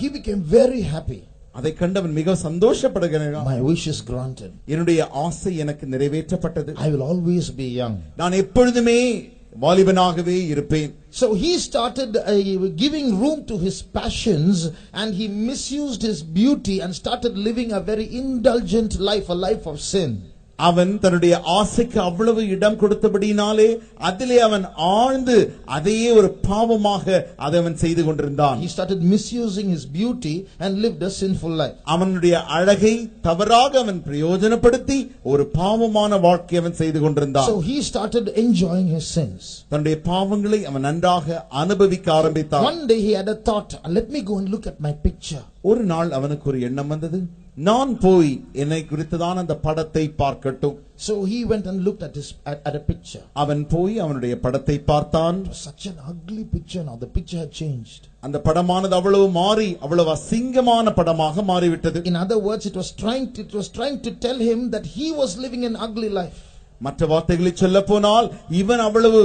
he became very happy. அதை கண்டவன் மிக சந்தோஷப்படுகிறான். My wish is granted. என்னுடைய ஆசை எனக்கு நிறைவேற்றப்பட்டது. I will always be young. நான் எப்பொழுதுமே வாலிபனாகவே இருப்பேன். So he started giving room to his passions and he misused his beauty and started living a very indulgent life, a life of sin. அவன் தன்னுடைய ஆசைக்கு அவ்வளவு இடம் கொடுத்தபடினாலே அதிலே அவன் ஆழ்ந்து அதையே ஒரு பாவமாக அதை அவன் செய்து கொண்டிருந்தான். He started misusing his beauty and lived a sinful life. அவனுடைய அழகை தவறாக அவன் பிரயோஜனப்படுத்தி ஒரு பாவமான வாழ்க்கை அவன் செய்து கொண்டிருந்தான். So he started enjoying his sins. தன்னுடைய பாவங்களை அவன் நன்றாக அனுபவிக்க ஆரம்பித்தான். One day he had a thought, let me go and look at my picture. ஒரு நாள் அவனுக்கு ஒரு எண்ணம் வந்தது, நான் போய் என்னை குறித்ததான அந்த படத்தை பார்க்கட்டும். So he went and looked at a picture. அவன் போய் அவனுடைய படத்தை பார்த்தான். It was such an ugly picture now. The picture had changed. அந்த படமானது அவ்வளவு மாறி அவ்வளவு அசிங்கமான படமாக மாறிவிட்டது. In other words, it was trying to tell him that he was living an ugly life. மற்ற வார்த்தைகளில் சொல்ல போனால் இவன் அவ்வளவு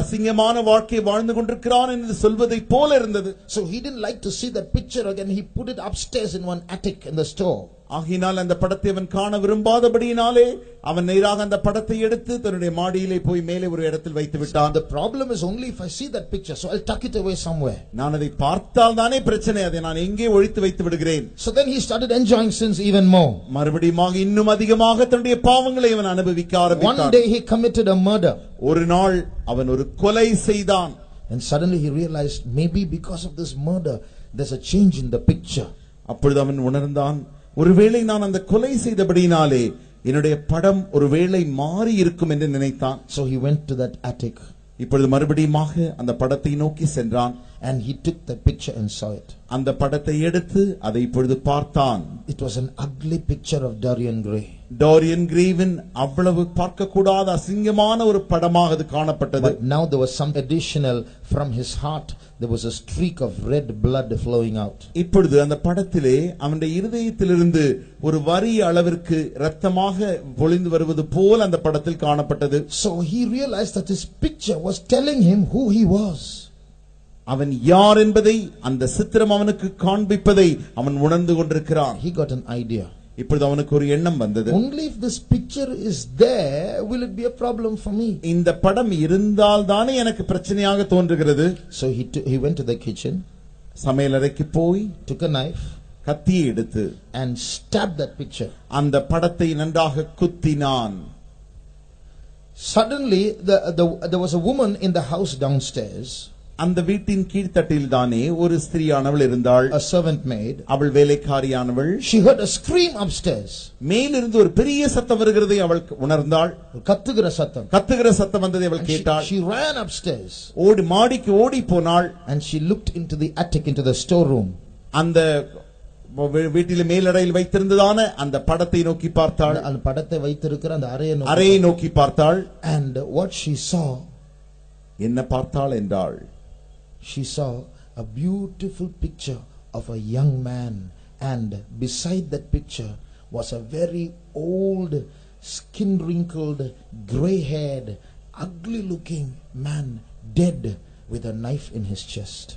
அசிங்கமான வாழ்க்கை வாழ்ந்து கொண்டிருக்கிறான் என்று சொல்வதை போல இருந்தது. So he didn't like to see that picture again. He put it upstairs in one attic in the store. ஆகினால் அந்த படத்தை அவன் காண விரும்பாதபடியினாலே அவன் நேராக அந்த படத்தை எடுத்து தன்னுடைய மாடியிலே போய் மேலே ஒரு இடத்தில் வைத்து விட்டான். The problem is only if I see that picture, so I'll tuck it away somewhere. நான் அதை பார்த்தால் தானே பிரச்சனை, அதை நான் எங்கே ஒழித்து வைத்து விடுகிறேன். So then he started enjoying sins even more. மறுபடியும் இன்னும் அதிகமாக தன்னுடைய பாவங்களை அவன் அனுபவிக்க ஆரம்பித்தான். One day he committed a murder. ஒரு நாள் அவன் ஒரு கொலை செய்தான். And suddenly he realized maybe because of this murder there's a change in the picture. அப்பொழுது அவன் உணர்ந்தான், ஒருவேளை நான் அந்த கொலை செய்தபடினாலே என்னுடைய படம் ஒருவேளை மாறி இருக்கும் என்று நினைத்தான். So he went to that attic. இப்பொழுது மறுபடியுமாக அந்த படத்தை நோக்கி சென்றான். And he took the picture and saw it. அந்த படத்தை எடுத்து அதை இப்பொழுது பார்த்தான். It was an ugly picture of Dorian Gray. Dorian கிரேவின் அவ்வளவு பார்க்க கூடாத அசிங்கமான ஒரு படமாக அது காணப்பட்டது. But now there was some additional from his heart. There was a streak of red blood flowing out. இப்பொழுது அந்த படத்திலே அவனுடைய இருதயத்திலிருந்து ஒரு வரி அளவிற்கு இரத்தமாக பொழிந்து வருவது போல் அந்த படத்தில் காணப்பட்டது. So he realized that his picture was telling him who he was. அவன் யார் என்பதை அந்த சித்திரம் அவனுக்கு காண்பிப்பதை அவன் உணர்ந்து கொண்டிருக்கிறான். He got an idea. இப்பொழுது அவனுக்கு ஒரு எண்ணம் வந்தது. Only if this picture is there will it be a problem for me. இந்த படம் இருந்தால் தானே எனக்கு பிரச்சனையாக தோன்றுகிறது. So he went to the kitchen, சமையலறைக்கு போய் took a knife, கத்தியை எடுத்து and stabbed that picture. அந்த படத்தை நன்றாக குத்தினான். Suddenly there was a woman in the house downstairs. அந்த வீட்டின் கீழ்த்தட்டில் தானே ஒரு ஸ்திரீயானவள் இருந்தாள். A servant maid. அவள் வேலைக்காரியானவள். She heard a scream upstairs. மேலிருந்து ஒரு பெரிய சத்தம் வருகிறதை அவள் உணர்ந்தாள். கத்துகிற சத்தம் வந்ததை அவள் கேட்டாள். She ran upstairs. மாடிக்கு ஓடி போனாள். And she looked into the attic, into the storeroom. அந்த வீட்டிலே மேலறையில் வைத்திருந்ததான அந்த படத்தை நோக்கி பார்த்தாள். அந்த படத்தை வைத்திருக்கிற அந்த அறையை நோக்கி பார்த்தாள். And what she saw, என்ன பார்த்தாள் என்றால், she saw a beautiful picture of a young man, and beside that picture was a very old, skin wrinkled, gray haired, ugly looking man, dead with a knife in his chest.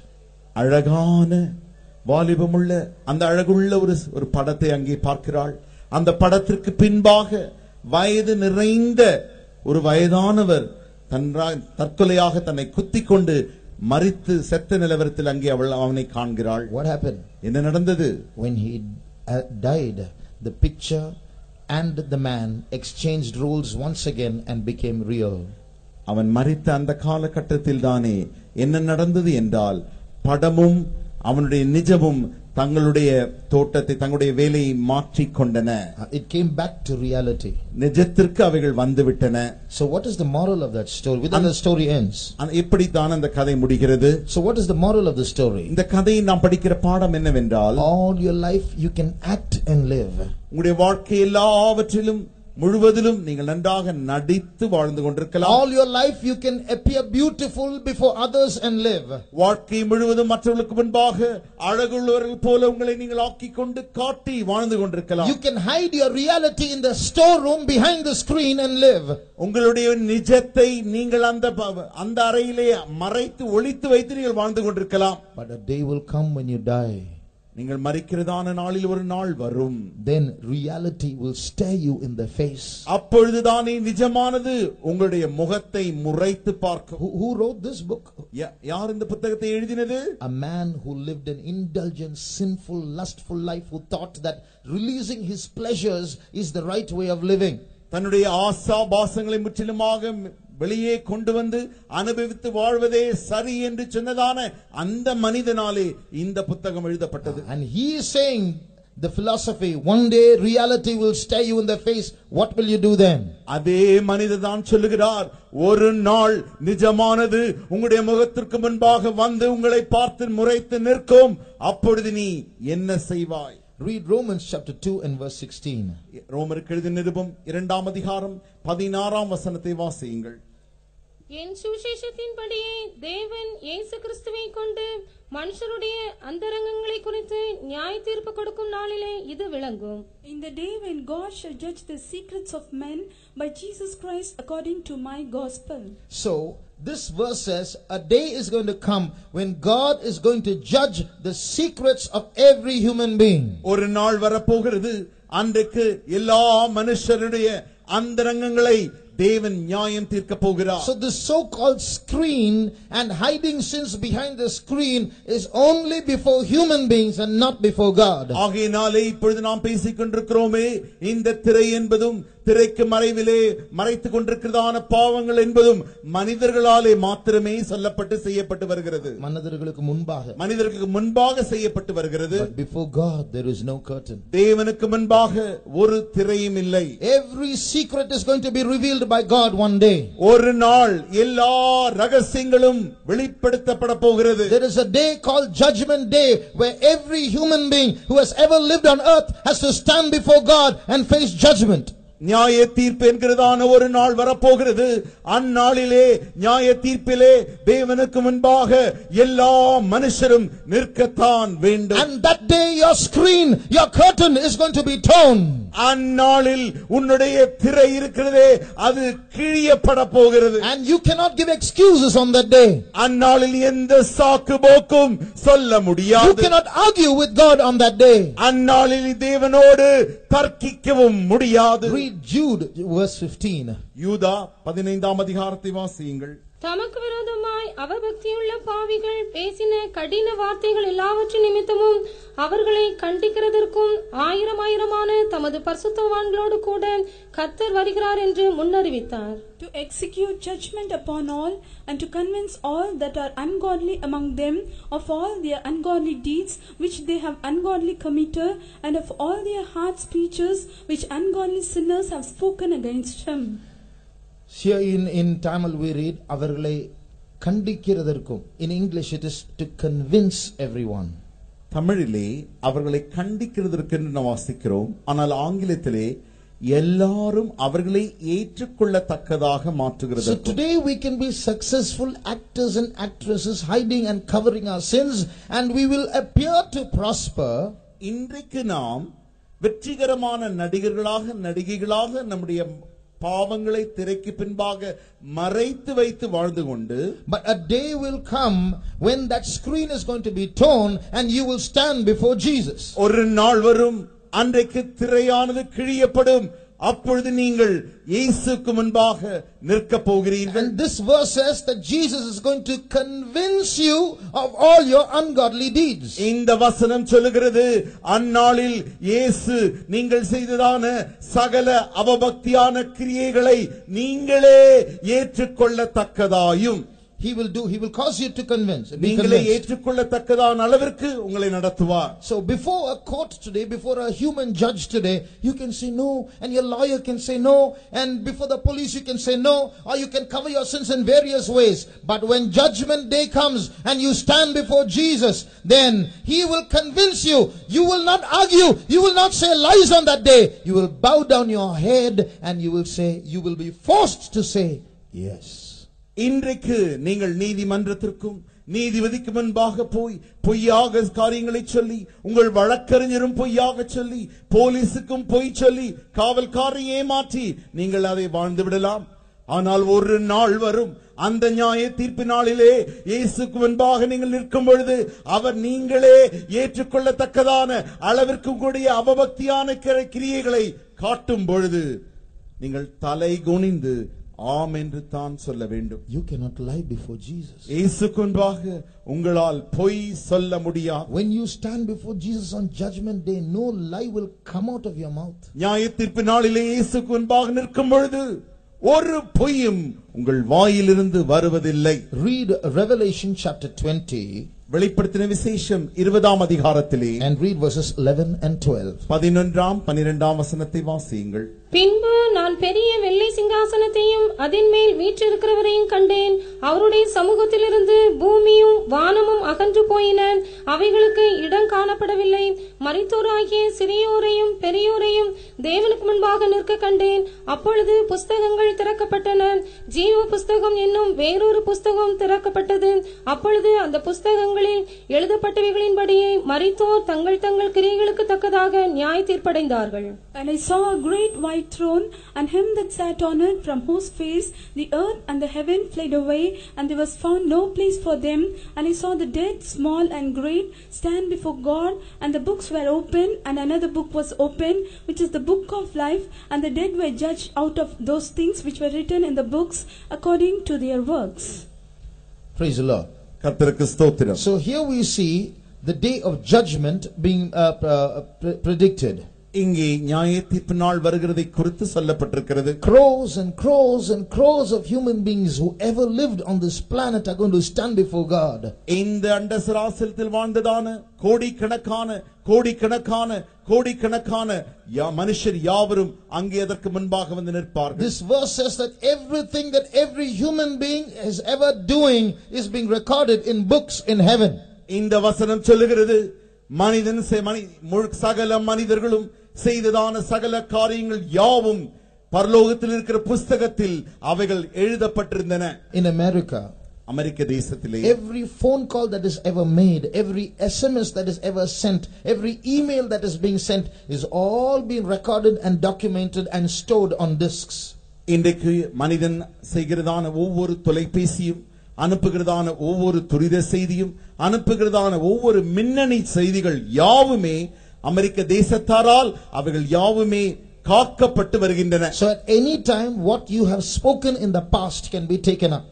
அழகான வாலிபமுள்ள அந்த அழகுள்ள ஒரு படத்தை அங்கே பார்க்கிறாள். அந்த படத்திற்கு பின்பாக வயது நிறைந்த ஒரு வயதானவர் தற்கொலையாக தன்னை குத்திக் கொண்டு மரித்து செத்த நிலவரத்தில் அங்கே அவனை காண்கிறாள். What happened? என்ன நடந்தது? When he died, the picture and the man exchanged roles once again and became real. அவன் மரித்த அந்த காலகட்டத்தில் தானே என்ன நடந்தது என்றால், படமும் அவனுடைய நிஜமும் தங்களுடைய தோட்டத்தை தங்களுடைய வேலையை மாற்றிக் கொண்டன. It came back to reality. நிஜத்திற்கு அவைகள் வந்துவிட்டன. So what is the moral of that story? With the story ends. எப்படி தான் அந்த கதை முடிகிறது? So what is the moral of the story? இந்த கதையை நாம் படிக்கிற பாடம் என்னவென்றால், all your life you can act and live. உங்களுடைய வாழ்க்கை எல்லாவற்றிலும் முழுவதிலும் நீங்கள் நன்றாக நடித்து வாழ்ந்து கொண்டிருக்கலாம். All your life you can appear beautiful before others and live. வாழ்க்கை முழுவதும் மற்றவர்களுக்கு முன்பாக அழகுள்ளவர்கள் போல உங்களை நீங்கள் ஆக்கிக் கொண்டு காட்டி வாழ்ந்து கொண்டிருக்கலாம். You can hide your reality in the storeroom behind the screen and live. உங்களுடைய நிஜத்தை நீங்கள் அந்த அறையிலே மறைத்து ஒளித்து வைத்து நீங்கள் வாழ்ந்து கொண்டிருக்கலாம். But a day will come when you die. நீங்கள் மரிக்கிறதான நாளில் ஒரு நாள் வரும். Then reality will stare you in the face. அப்பொழுதுதானே நிஜமானது உங்களுடைய முகத்தை முறைத்து பார்க்கும். Who wrote this book? யார் இந்த புத்தகத்தை எழுதினது? A man who lived an indulgent, sinful, lustful life, who thought that releasing his pleasures is the right way of living. தன்னுடைய ஆசா பாசங்களை முற்றிலுமாக வெளியே கொண்டு வந்து அனுபவித்து வாழ்வதே சரி என்று சொன்னதான அந்த மனிதனாலே இந்த புத்தகம் எழுதப்பட்டது. And he is saying the philosophy, one day reality will stare you in the face. What will you do then? அதே மனிதன் தான் சொல்லுகிறார், ஒரு நாள் நிஜமானது உங்களுடைய முகத்திற்கு முன்பாக வந்து உங்களை பார்த்து முறைத்து நிற்கும். அப்பொழுது நீ என்ன செய்வாய்? Read Romans chapter 2 and verse 16. ரோமருக்கு எழுதின நிருபம் 2ஆம் அதிகாரம் 16ஆம் வசனத்தை வாசியுங்கள். என் சுவிசேஷத்தின்படியே தேவன் இயேசு கிறிஸ்துவை கொண்டு மனுஷருடைய அந்தரங்கங்களை குறித்து நியாய தீர்ப்பு கொடுக்கும் நாளிலே இது விளங்கும். In the day when God shall judge the secrets of men by Jesus Christ according to my gospel. So this verse says a day is going to come when God is going to judge the secrets of every human being. ஒரு நாள் வரப்போகிறது, அன்றைக்கு எல்லா மனுஷருடைய அந்தரங்கங்களை தேவன் நியாயம் தீர்க்க போகிறார். So this so-called screen and hiding sins behind the screen is only before human beings and not before God. ஆகையினாலே இப்பொழுது நாம் பேசிக் கொண்டிருக்கிறோமே, இந்த திரை என்பதும் திரைக்கு மறைவிலே மறைத்துக் கொண்டிருக்கிறதான பாவங்கள் என்பதும் மனிதர்களாலே மாத்திரமே சொல்லப்பட்டு செய்யப்பட்டு வருகிறது. மனிதர்களுக்கு முன்பாக செய்யப்பட்டு வருகிறது. But before God there is no curtain. தேவனுக்கு முன்பாக ஒரு திரையும் இல்லை. Every secret is going to be revealed by God one day. ஒரு நாள் எல்லா ரகசியங்களும் வெளிப்படுத்தப்பட போகிறது. There is a day called Judgment Day where every human being who has ever lived on earth has to stand before God and face judgment. நியாய தீர்ப்பு என்கிறதான ஒரு நாள் வரப்போகிறது. அந்நாளிலே நியாய தீர்ப்பிலே தேவனுக்கு முன்பாக எல்லா மனுஷரும் நிற்கத்தான் வேண்டும். And that day your screen, your curtain is going to be torn. அந்நாளில் உன்னுடைய திரை இருக்கிறதே, அது கிழியப்பட போகிறது. And you cannot give excuses on that day. அந்நாளில் எந்த சாக்கு போக்கும் சொல்ல முடியாது. You cannot argue with God on that day. அந்நாளில் தேவனோடு தர்க்கிக்கவும் முடியாது. Read Jude verse 15. யூதா 15ஆம் அதிகாரத்தை வாசியுங்கள். தமக்கு விரோதமாய் அவபக்தியுள்ள பாவிகள் பேசின கடின வார்த்தைகள் எல்லாவற்றின் நிமித்தமும் அவர்களை கண்டிக்கிறதற்கும் ஆயிரமான தமது பரிசுத்தவான்களோடு கூட கர்த்தர் வருகிறார் என்று முன்னறிவித்தார். To execute judgment upon all and to convince all that are ungodly among them of all their ungodly deeds which they have ungodly committed, and of all their hard speeches which ungodly sinners have spoken against him. Here in Tamil we read avargalai kandikiradharkum. In English it is to convince everyone. தமிழிலே அவர்களை கண்டிக்கிறதற்கு நாம் வாசிக்கிறோம். ஆனால் ஆங்கிலத்திலே எல்லாரும் அவர்களை ஏற்றுக்கொள்ளத்தக்கதாக மாற்றுகிறது. So today we can be successful actors and actresses hiding and covering our sins and we will appear to prosper. இன்றைக்கு நாம் வெற்றிகரமான நடிகர்களாக நடிகைகளாக நம்முடைய பாவங்களை திரைக்கு பின்பாக மறைத்து வைத்து வாழ்ந்து கொண்டு, but a day will come when that screen is going to be torn and you will stand before Jesus. ஒரு நாள் வரும், அன்றைக்கு திரையானது கிழியப்படும், அப்பொழுது நீங்கள் இயேசுவுக்கு முன்பாக நிற்க போகிறீர்கள். And this verse says that Jesus is going to convince you of all your ungodly deeds. இந்த வசனம் சொல்லுகிறது, அந்நாளில் இயேசு நீங்கள் செய்ததான சகல அவபக்தியான கிரியைகளை நீங்களே ஏற்றுக்கொள்ளத்தக்கதாயும், He will cause you to convince. நீங்களே ஏற்றுக்கொள்ளத்தக்கதான அளவிற்கு உங்களை நடத்துவார். So before a court today, before a human judge today, you can say no, and your lawyer can say no, and before the police you can say no, or you can cover your sins in various ways. But when judgment day comes and you stand before Jesus, then He will convince you. You will not argue. You will not say lies on that day. You will bow down your head and you will be forced to say yes. இன்றைக்கு நீங்கள் நீதிமன்றத்திற்கும் நீதிபதிக்கு முன்பாக போய் பொய்யாக காரியங்களை சொல்லி, உங்கள் வழக்கறிஞரும் பொய்யாக சொல்லி, போலீசுக்கும் பொய் சொல்லி, காவல்காரை ஏமாற்றி நீங்கள் அதை வாழ்ந்து விடலாம். ஆனால் ஒரு நாள் வரும், அந்த நியாய தீர்ப்பு நாளிலே இயேசுக்கு முன்பாக நீங்கள் நிற்கும் பொழுது அவர் நீங்களே ஏற்றுக்கொள்ளத்தக்கதான அளவிற்கு உங்களுடைய அவபக்தியான கிரியைகளை காட்டும் பொழுது நீங்கள் தலை குனிந்து ஆம் என்று தான் சொல்ல வேண்டும். You cannot lie before Jesus. இயேசுக்கு முன்பாக உங்களால் பொய் சொல்ல முடியாது. When you stand before Jesus on judgment day, no lie will come out of your mouth. நியாய தீர்ப்பு நாளிலே இயேசுக்கு முன்பாக நிற்கும் பொழுது ஒரு பொய்யும் உங்கள் வாயிலிருந்து வருவதில்லை. Read Revelation chapter 20. வெளிப்படுத்தின விசேஷம் 20ஆம் அதிகாரத்திலே and read verses 11 and 12. 11ஆம் 12ஆம் வசனத்தை வாசியுங்கள். பின்பு நான் பெரிய வெள்ளை சிங்காசனத்தையும் அதின் மேல் வீற்றிருக்கிறவரையும் கண்டேன். அவருடைய சமூகத்திலிருந்து பூமியும் வானமும் அகன்று போயின, அவைகளுக்கு இடம் காணப்படவில்லை. மரித்தோராகிய சிறியோரையும் பெரியோரையும் தேவனுக்கு முன்பாக நிற்க கண்டேன். அப்பொழுது புஸ்தகங்கள் திறக்கப்பட்டன. ஜீவ புஸ்தகம் என்னும் வேறொரு புஸ்தகம் திறக்கப்பட்டது. அப்பொழுது அந்த புஸ்தகங்களில் எழுதப்பட்டவைகளின்படியே மரித்தோர் தங்கள் தங்கள் கிரியைகளுக்கு தக்கதாக நியாய தீர்ப்படைந்தார்கள். And I saw a great white throne, and him that sat on it, from whose face the earth and the heaven fled away, and there was found no place for them. And I saw the dead, small and great, stand before God, and the books were opened, and another book was opened, which is the book of life, and the dead were judged out of those things which were written in the books according to their works. Praise the Lord. கர்த்தருக்கு ஸ்தோத்திரம். So here we see the day of judgment being predicted. இங்கே நியாய தீர்ப்பு நாள் வருகிறதை குறித்து சொல்லப்பட்டிருக்கிறது. Crores and crores and crores of human beings who ever lived on this planet are going to stand before God. இந்த அண்டசராசலத்தில் வாழ்ந்ததான கோடிக்கணக்கான மனுஷர் யாவரும் அங்கே அதற்கு முன்பாக வந்து நிற்பார்கள். This verse says that everything that every human being is ever doing is being recorded in books in heaven. இந்த வசனம் சொல்லுகிறது, சகல மனிதர்களும் செய்ததான சகல காரியங்கள் யாவும் பரலோகத்தில் இருக்கிற புஸ்தகத்தில் அவைகள் எழுதப்பட்டிருந்தன. In America, அமெரிக்க தேசத்திலே every phone call that is ever made, every SMS that is ever sent, every email that is being sent is all being recorded and documented and stored on discs. இன்றைக்கு மனிதன் செய்கிறதான ஒவ்வொரு தொலைபேசியும், அனுப்புகிறதான ஒவ்வொரு துரித செய்தியும், அனுப்புகிறதான ஒவ்வொரு மின்னணு செய்திகள் யாவுமே அமெரிக்க தேசத்தாரால் அவைகள் யாவுமே காக்கப்பட்டு வருகின்றன. So at any time what you have spoken in the past can be taken up.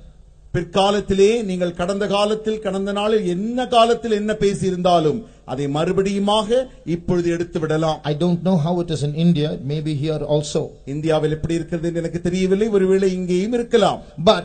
பிற்காலத்திலே நீங்கள் கடந்த நாளில் என்ன காலத்தில் என்ன பேசி இருந்தாலும் அதை மறுபடியுமாக இப்பொழுது எடுத்து விடலாம். I don't know how it is in India, maybe here also. இந்தியாவில் எப்படி இருக்கிறது என்று எனக்கு தெரியவில்லை, ஒருவேளை இங்கேயும் இருக்கலாம். But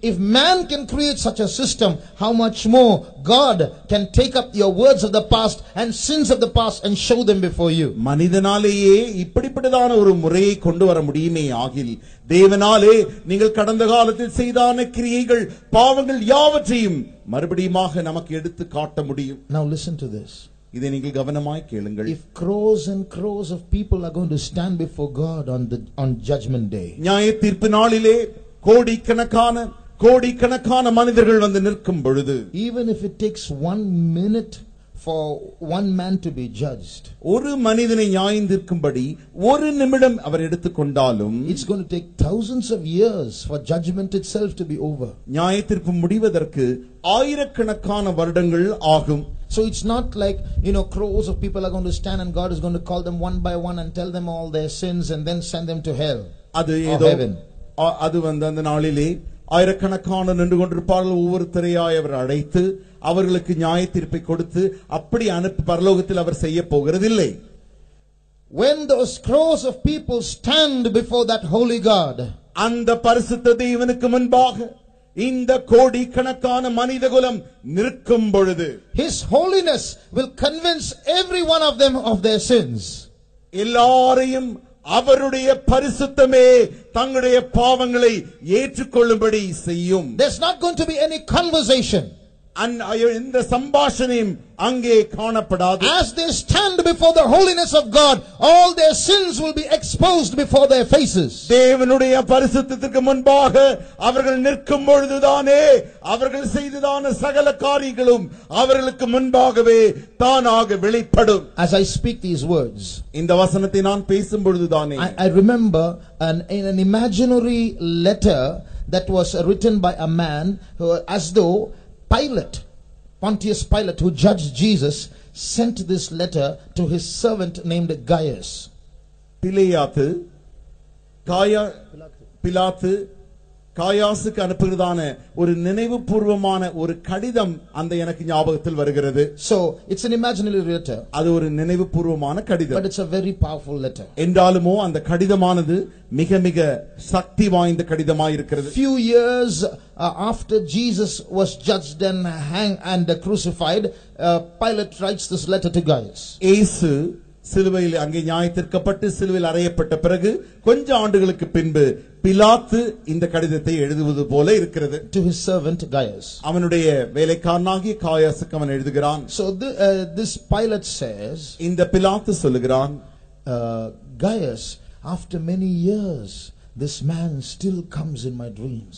if man can create such a system, how much more God can take up your words of the past and sins of the past and show them before you. மனிதனாலேயே இப்படிப்பட்டதான ஒரு முறையை கொண்டு வர முடியுமே ஆகில், தேவனாலே நீங்கள் கடந்த காலத்தில் செய்தான கிரியைகள் பாவங்கள் யாவற்றையும் மறுபடியுமாக நமக்கு எடுத்து காட்ட முடியும். Now listen to this. இதை நீங்கள் கவனமாய் கேளுங்கள். If crores and crores of people are going to stand before God on judgment day, நியாய தீர்ப்பு நாளிலே கோடிக்கணக்கான மனிதர்கள் வந்து நிற்கும் பொழுது, even if it takes 1 minute for one man to be judged, ஒரு மனிதனை நியாயந்தீர்க்கும்படி 1 நிமிடம் அவர் எடுத்துக்கொண்டாலும், it's going to take thousands of years for judgment itself to be over. நியாய தீர்ப்பு முடிவதற்கு ஆயிரக்கணக்கான வருடங்கள் ஆகும். So it's not like, crores of people are going to stand and God is going to call them one by one and tell them all their sins and then send them to hell or heaven. அது அந்த நாளிலே ஆயிரக்கணக்கான நின்று கொண்டிருப்பார்கள். ஒவ்வொருத்தரையாய் அவர் அழைத்து அவர்களுக்கு நியாய தீர்ப்பை கொடுத்து அப்படி அனுப்பி பரலோகத்தில் அவர் செய்ய போகிறதில்லை. When those crores of people stand before that holy God, அந்த பரிசுத்த தேவனுக்கு முன்பாக இந்த கோடிக்கணக்கான மனிதகுலம் நிற்கும் பொழுது, His holiness will convince every one of them of their sins. எல்லாரையும் அவருடைய பரிசுத்தமே தங்களுடைய பாவங்களை ஏற்றுக்கொள்ளும்படி செய்யும். There's not going to be any conversation. இந்த சம்பாஷணையும் அங்கே காணப்படாது. As they stand before the holiness of God, all their sins will be exposed before their faces. தேவனுடைய பரிசுத்தத்திற்கு முன்பாக அவர்கள் நிற்கும் பொழுதுதானே அவர்கள் செய்ததான சகல காரியங்களும் அவர்களுக்கு முன்பாகவே தானாக வெளிப்படும். As I speak these words, இந்த வசனத்தை நான் பேசும் பொழுதுதானே I remember an imaginary letter that was written by a man as though Pontius Pilate, who judged Jesus, sent this letter to his servant named Gaius. பிலாத்து காயாசுக்கு அனுப்புகிறதான ஒரு நினைவுபூர்வமான ஒரு கடிதம் அந்த எனக்கு ஞாபகத்தில் வருகிறது. So it's an imaginary letter. அது ஒரு நினைவுபூர்வமான கடிதம். But it's a very powerful letter. என்றாலுமோ அந்த கடிதமானது மிக மிக சக்தி வாய்ந்த கடிதமாய் இருக்கிறது. Few years after Jesus was judged and hanged and crucified, Pilate writes this letter to Gaius. இயேசு சிலுவையில் அங்கே நியாயத்தீர்க்கப்பட்டு சிலுவையில் அறையப்பட்ட பிறகு கொஞ்ச ஆண்டுகளுக்கு பின்பு பிலாத்து இந்த கடிதத்தை எழுதுவது போல இருக்கிறது. To his servant Gaius. அவனுடைய வேலைக்காரனாகிய காயாசுக்கு அவன் எழுதுகிறான். So this Pilate says, இந்த பிலாத்து சொல்லுகிறான், Gaius, after many years this man still comes in my dreams.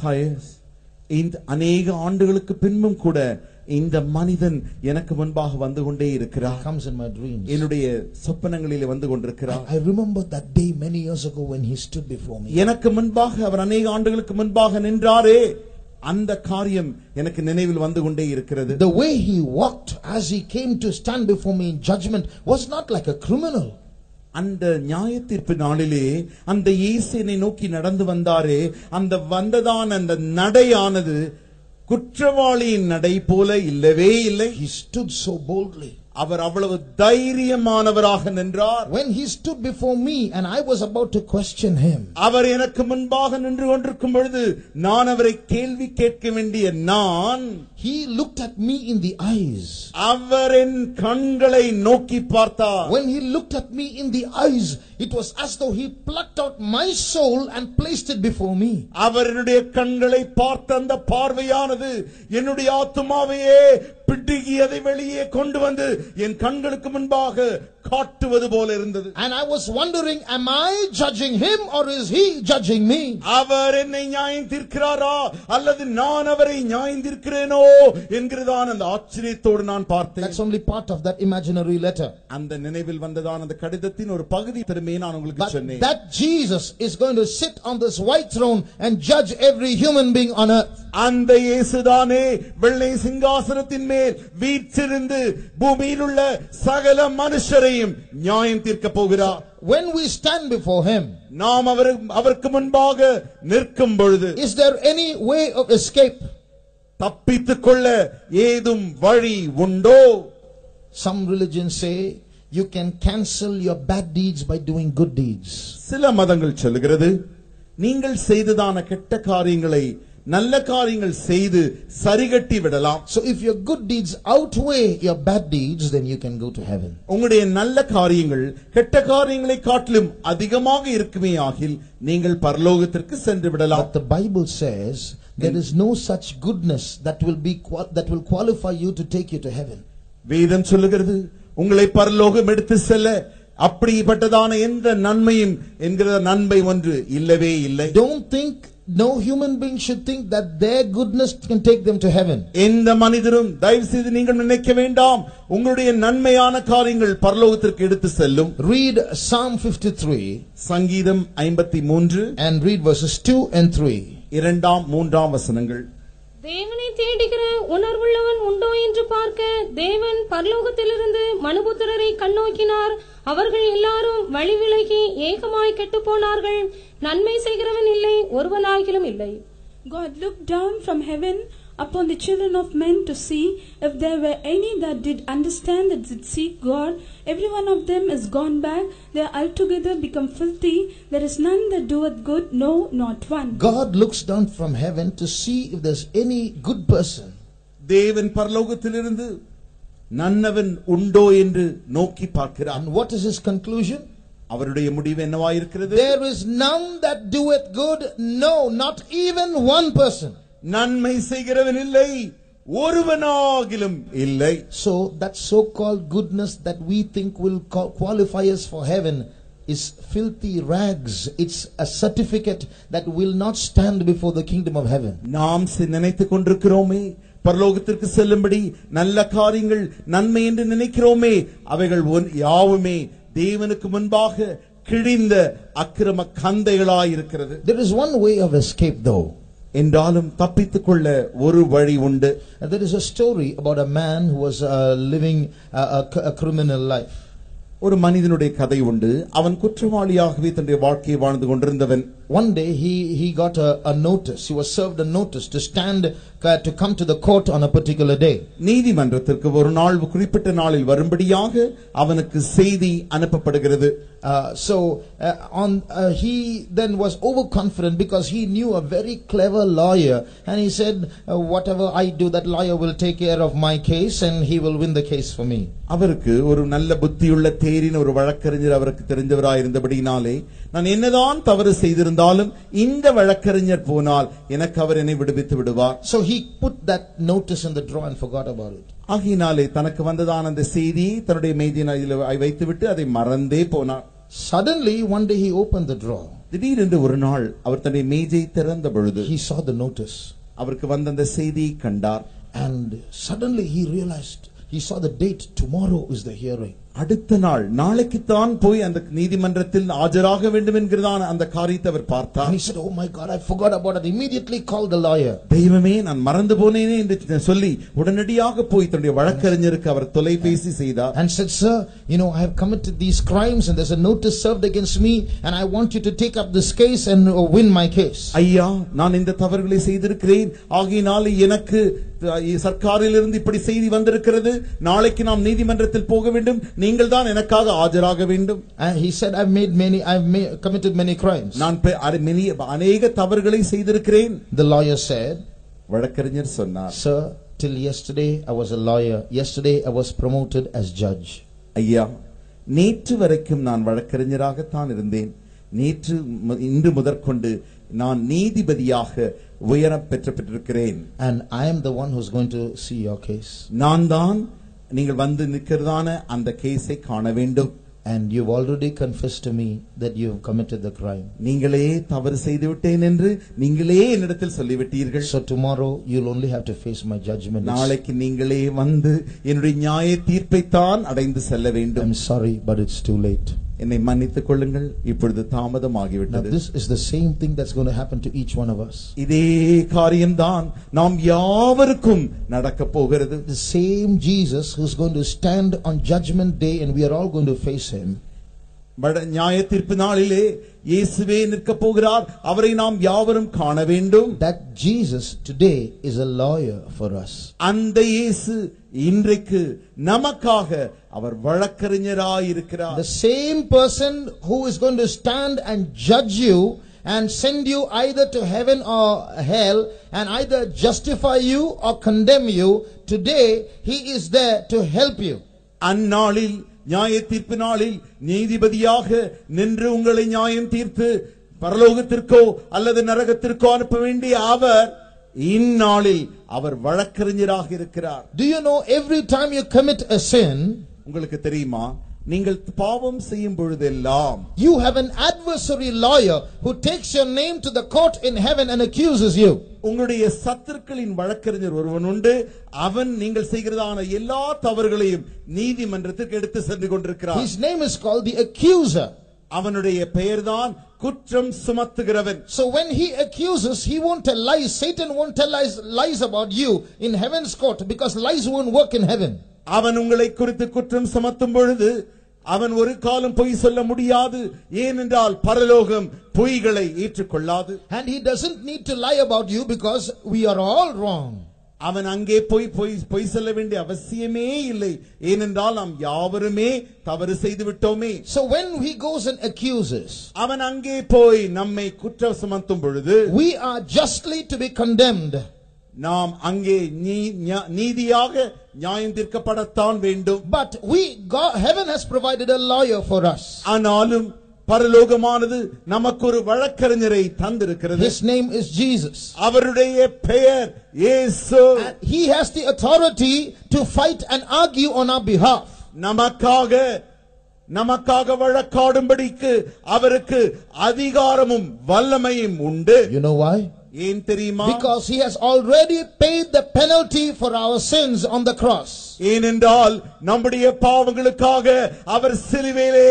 Guys, இந்த அநேக ஆண்டுகளுக்கு பின்பும் கூட இந்த மனிதன் எனக்கு முன்பாக வந்து கொண்டே இருக்கிறார். Comes in my dreams. என்னுடைய சொப்பனங்களிலே வந்து கொண்டிருக்கிறார். I remember that day many years ago when he stood before me. எனக்கு முன்பாக அவர் அநேக ஆண்டுகளுக்கு முன்பாக நின்றாரே, அந்த காரியம் எனக்கு நினைவில் வந்து கொண்டே இருக்கிறது. The way he walked as he came to stand before me in judgment was not like a criminal. அந்த நியாய தீர்ப்பு நாளிலே அந்த இயேசுவை நோக்கி நடந்து வந்தாரே, அந்த வந்ததான அந்த நடையானது குற்றவாளியின் நடை போல இல்லவே இல்லை. He stood so boldly. அவர் அவ்வளவு தைரியமானவராக நின்றார். When he stood before me and I was about to question him, அவர் எனக்கு முன்பாக நின்று கொண்டிருக்கும் பொழுது நான் அவரை கேள்வி கேட்க வேண்டிய நான், he looked at me in the eyes. அவர் என் கண்களை நோக்கி பார்த்தார். When he looked at me in the eyes, it was as though he plucked out my soul and placed it before me. அவர் என்னுடைய கண்களை பார்த்த அந்த பார்வையானது என்னுடைய ஆத்துமாவையே பிடுங்கி அதை வெளியே கொண்டு வந்து என் கண்களுக்கு முன்பாக காட்டுவது போல இருந்தது. And I was wondering, am I judging him or is he judging me? அவர் என்னை நியாயம் தீர்க்கிறாரா அல்லது நான் அவரை நியாயம் தீர்க்கிறேனோ என்கிறதான அந்த ஆச்சரியத்தோடு நான் பார்த்தேன். That's only part of that imaginary letter. அந்த நினைவில் வந்ததான அந்த கடிதத்தின் ஒரு பகுதி திரும்பி நான் உங்களுக்கு சொன்னேன். That Jesus is going to sit on this white throne and judge every human being on earth. அந்த இயேசுதானே வெள்ளை சிங்காசனத்தின் மேல் வீற்றிருந்து பூமியில் உள்ள சகல மனுஷரையும் நியாயம் தீர்க்க போகிறார். When we stand before him, நாம் அவருக்கு முன்பாக நிற்கும் பொழுது, is there any way of escape? தப்பித்துக் கொள்ள ஏதும் வழி உண்டோ? Some religions say you can cancel your bad deeds by doing good deeds. சில மதங்கள் சொல்லுகிறது நீங்கள் செய்ததான கெட்ட காரியங்களை நல்ல காரியங்கள் செய்து சரிகட்டி விடலாம். So if your good deeds outweigh your bad deeds, then you can go to heaven. உங்களுடைய நல்ல காரியங்கள் கெட்ட காரியங்களை காட்டிலும் அதிகமாக இருக்குமே ஆகில் நீங்கள் பரலோகத்திற்கு சென்று விடலாம். But the Bible says there is no such goodness that will qualify you to take you to heaven. வேதம் சொல்லுகிறது உங்களை பரலோகம் எடுத்து செல்ல அப்படிப்பட்டதான எந்த நன்மையும் என்கிற நன்மை ஒன்று இல்லவே இல்லை. Don't think, no human being should think that their goodness can take them to heaven. எந்த மனிதரும் தயவு செய்து நீங்கள் நினைக்க வேண்டாம் உங்களுடைய நன்மையான காரியங்கள் பரலோகத்திற்கு எடுத்து செல்லும். Read Psalm 53. சங்கீதம் 53 and read verses 2 and 3. இரண்டாம் மூன்றாம் வசனங்கள். தேவனை தேடுகிற உணர்வுள்ளவன் உண்டோ என்று பார்க்க தேவன் பரலோகத்திலிருந்து மனுபுத்திரரை கண்ணோக்கினார். அவர்கள் எல்லாரும் வழி விலகி ஏகமாய் கெட்டுப் போனார்கள். நன்மை செய்கிறவன் இல்லை, ஒருவனாகிலும் இல்லை. God looked down from heaven upon the children of men to see if there were any that did understand, that did seek God. Every one of them is gone back. They are altogether become filthy. There is none that doeth good, no, not one. God looks down from heaven to see if there's any good person. தேவன் பரலோகத்திலிருந்து நன்னவன் உண்டோ என்று நோக்கி பார்க்கிறார். And what is his conclusion? அவருடைய முடிவு என்னவாயிருக்கிறது? There is none that doeth good, no, not even one person. நன்மை செய்கிறவன் இல்லை, ஒருவனாகிலும் இல்லை. So that so-called goodness that we think will qualify us for heaven is filthy rags. It's a certificate that will not stand before the kingdom of heaven. நாம் நினைத்துக் கொண்டிருக்கிறோமே பரலோகத்திற்கு செல்லும்படி நல்ல காரியங்கள் நன்மை என்று நினைக்கிறோமே அவைகள் யாவுமே தேவனுக்கு முன்பாக கிழிந்த அக்கிரம கந்தைகளாய் இருக்கிறது. There is one way of escape though. என்றாலும் தப்பித்துக் கொள்ள ஒரு வழி உண்டு. There is a story about a man who was living a criminal life. ஒரு மனிதனுடைய கதை உண்டு. அவன் குற்றவாளியாகவே தன்னுடைய வாழ்க்கையை வாழ்ந்து கொண்டிருந்தவன். One day he got a notice. He was served a notice to stand to come to the court on a particular day. நீதிமன்றத்திற்கு ஒரு நாள் குறிப்பிட்ட நாளில் வரும்படியாக அவனுக்கு செய்தி அனுப்பப்படுகிறது. He then was overconfident because he knew a very clever lawyer, and he said, whatever I do, that lawyer will take care of my case and he will win the case for me. அவருக்கு ஒரு நல்ல புத்தியுள்ள தேறின ஒரு வழக்கறிஞர் அவருக்கு தெரிந்தவராய் இருந்தபடியினாலே நான் என்னதான் தவறு செய்திருந்தாலும் இந்த வழக்கறிஞர் போனால் எனக்கு அவர் என்னை விடுவித்து விடுவார். So he put that notice in the drawer and forgot about it. ஆகையினாலே தனக்கு வந்ததான அந்த செய்தி தன்னுடைய மேஜையில் வைத்துவிட்டு அதை மறந்தே போனார். Suddenly one day he opened the drawer. திடீரென்று ஒரு நாள் அவர் தன்னுடைய மேஜை திறந்த பொழுது he saw the notice. அவருக்கு வந்த அந்த செய்தியை கண்டார். And suddenly he realized, he saw the date, tomorrow is the hearing. அடுத்த நாள் நாளைக்குத்தான் போய் அந்த நீதிமன்றத்தில் ஆஜராக வேண்டும் என்கிறதான அந்த காரியத்தை அவர் பார்த்தார். And he said, oh my God, I forgot about it. Immediately called the lawyer. தெய்வமே நான் மறந்து போனேனே என்று சொல்லி உடனடியாக போய் தன்னுடைய வழக்கறிஞருக்கு அவர் தொலைபேசி செய்தார். And said, sir, you know, I have committed these crimes and there's a notice served against me and I want you to take up this case and win my case. ஐயா, நான் இந்த தவறுகளை செய்திருக்கிறேன். ஆகையினால எனக்கு சர்க்காரிலிருந்து இப்படி செய்தி வந்திருக்கிறது. நாளைக்கு நாம் நீதிமன்றத்தில் போக வேண்டும். நீங்கள் தான் எனக்காக ஆஜராக வேண்டும். And he said, I've committed many crimes. நான் அநேக தவறுகளை செய்திருக்கிறேன். The lawyer said, வழக்கறிஞர் சொன்னார், sir, till yesterday I was a lawyer. Yesterday I was promoted as judge. ஐயா, நேற்று வரைக்கும் நான் வழக்கறிஞராகத்தான் இருந்தேன். இன்று முதற்கொண்டு நான் நீதிபதியாக உயரம் பெற்றிருக்கிறேன். And I am the one who's going to see your case. நான் தான் நீங்கள் வந்து நிற்கிறதான அந்த கேஸை காண வேண்டும். And you've already confessed to me that you have committed the crime. நீங்களே தவறு செய்து விட்டேன் என்று நீங்களே என்னிடத்தில் சொல்லிவிட்டீர்கள். So tomorrow you'll only have to face my judgment. நாளைக்கு நீங்களே வந்து என்னுடைய நியாய தீர்ப்பை தான் அடைந்து செல்ல வேண்டும். I'm sorry, but it's too late. என்னை மன்னித்துக் கொள்ளுங்கள், இப்பொழுது தாமதமாகிவிட்டது. This is the same thing that's going to happen to each one of us. இதே காரியம்தான் நாம் யாவருக்கும் நடக்க போகிறது. The same Jesus who's going to stand on judgment day and we are all going to face him. நியாய தீர்ப்பு நாளிலே இயேசுவே நிற்க போகிறார். அவரை நாம் யாவரும் காண வேண்டும். That Jesus today is a lawyer for us. அந்த இயேசு இன்றைக்கு நமக்காக அவர் வழக்கறிஞராய் இருக்கிறார். The same person who is going to stand and judge you and send you either to heaven or hell and either justify you or condemn you, today he is there to help you. அந்நாளில் நியாய தீர்ப்பு நாளில் நீதிபதியாக நின்று உங்களை நியாயம் தீர்த்து பரலோகத்திற்கோ அல்லது நரகத்திற்கோ அனுப்ப வேண்டிய அவர் இந்நாளில் அவர் வழக்கறிஞராக இருக்கிறார். Do you know every time you commit a sin, உங்களுக்கு தெரியுமா, நீங்கள் பாவம் செய்யும் பொழுதெல்லாம் you have an adversary lawyer who takes your name to the court in heaven and accuses you. உங்களுடைய சத்துருக்களின் வழக்கறிஞர் ஒருவன் உண்டு. அவன் நீங்கள் செய்கிறதான எல்லா தவறுகளையும் நீதிமன்றத்துக்கு எடுத்து சென்று கொண்டிருக்கிறார். His name is called the accuser. அவனுடைய பெயர்தான் குற்றம் சுமத்துகிறவன். So when he accuses, he won't tell lies. Satan won't tell lies about you in heaven's court, because lies won't work in heaven. அவன் உங்களை குறித்து குற்றம் சுமத்தும் பொழுது அவன் ஒரு காலம் பொய் சொல்ல முடியாது. ஏனென்றால் பரலோகம் பொய்களை ஏற்றுக்கொள்ளாது. And he doesn't need to lie about you because we are all wrong. அவன் அங்கே பொய் சொல்ல வேண்டிய அவசியமே இல்லை. ஏனென்றால் நாம் யாவருமே தவறு செய்து விட்டோமே. So when he goes and accuses, அவன் அங்கே போய் நம்மை குற்றம் சுமத்தும் பொழுது we are justly to be condemned. நாம் அங்கே நீதியாக நியாயம் தீர்க்கப்படத்தான் வேண்டும். But heaven has provided a lawyer for us. ஆனாலும் பரலோகமானது நமக்கு ஒரு வழக்கறிஞரை தந்திருக்கிறது. His name is Jesus. அவருடைய பெயர் இயேசு. He has the authority to fight and argue on our behalf. நமக்காக வழக்காடும்படிக்கு அவருக்கு அதிகாரமும் வல்லமையும் உண்டு. You know why? ஏன் தெரியுமா? Because he has already paid the penalty for our sins on the cross. ஏனென்றால் நம்முடைய பாவங்களுக்காக அவர் சிலுவையிலே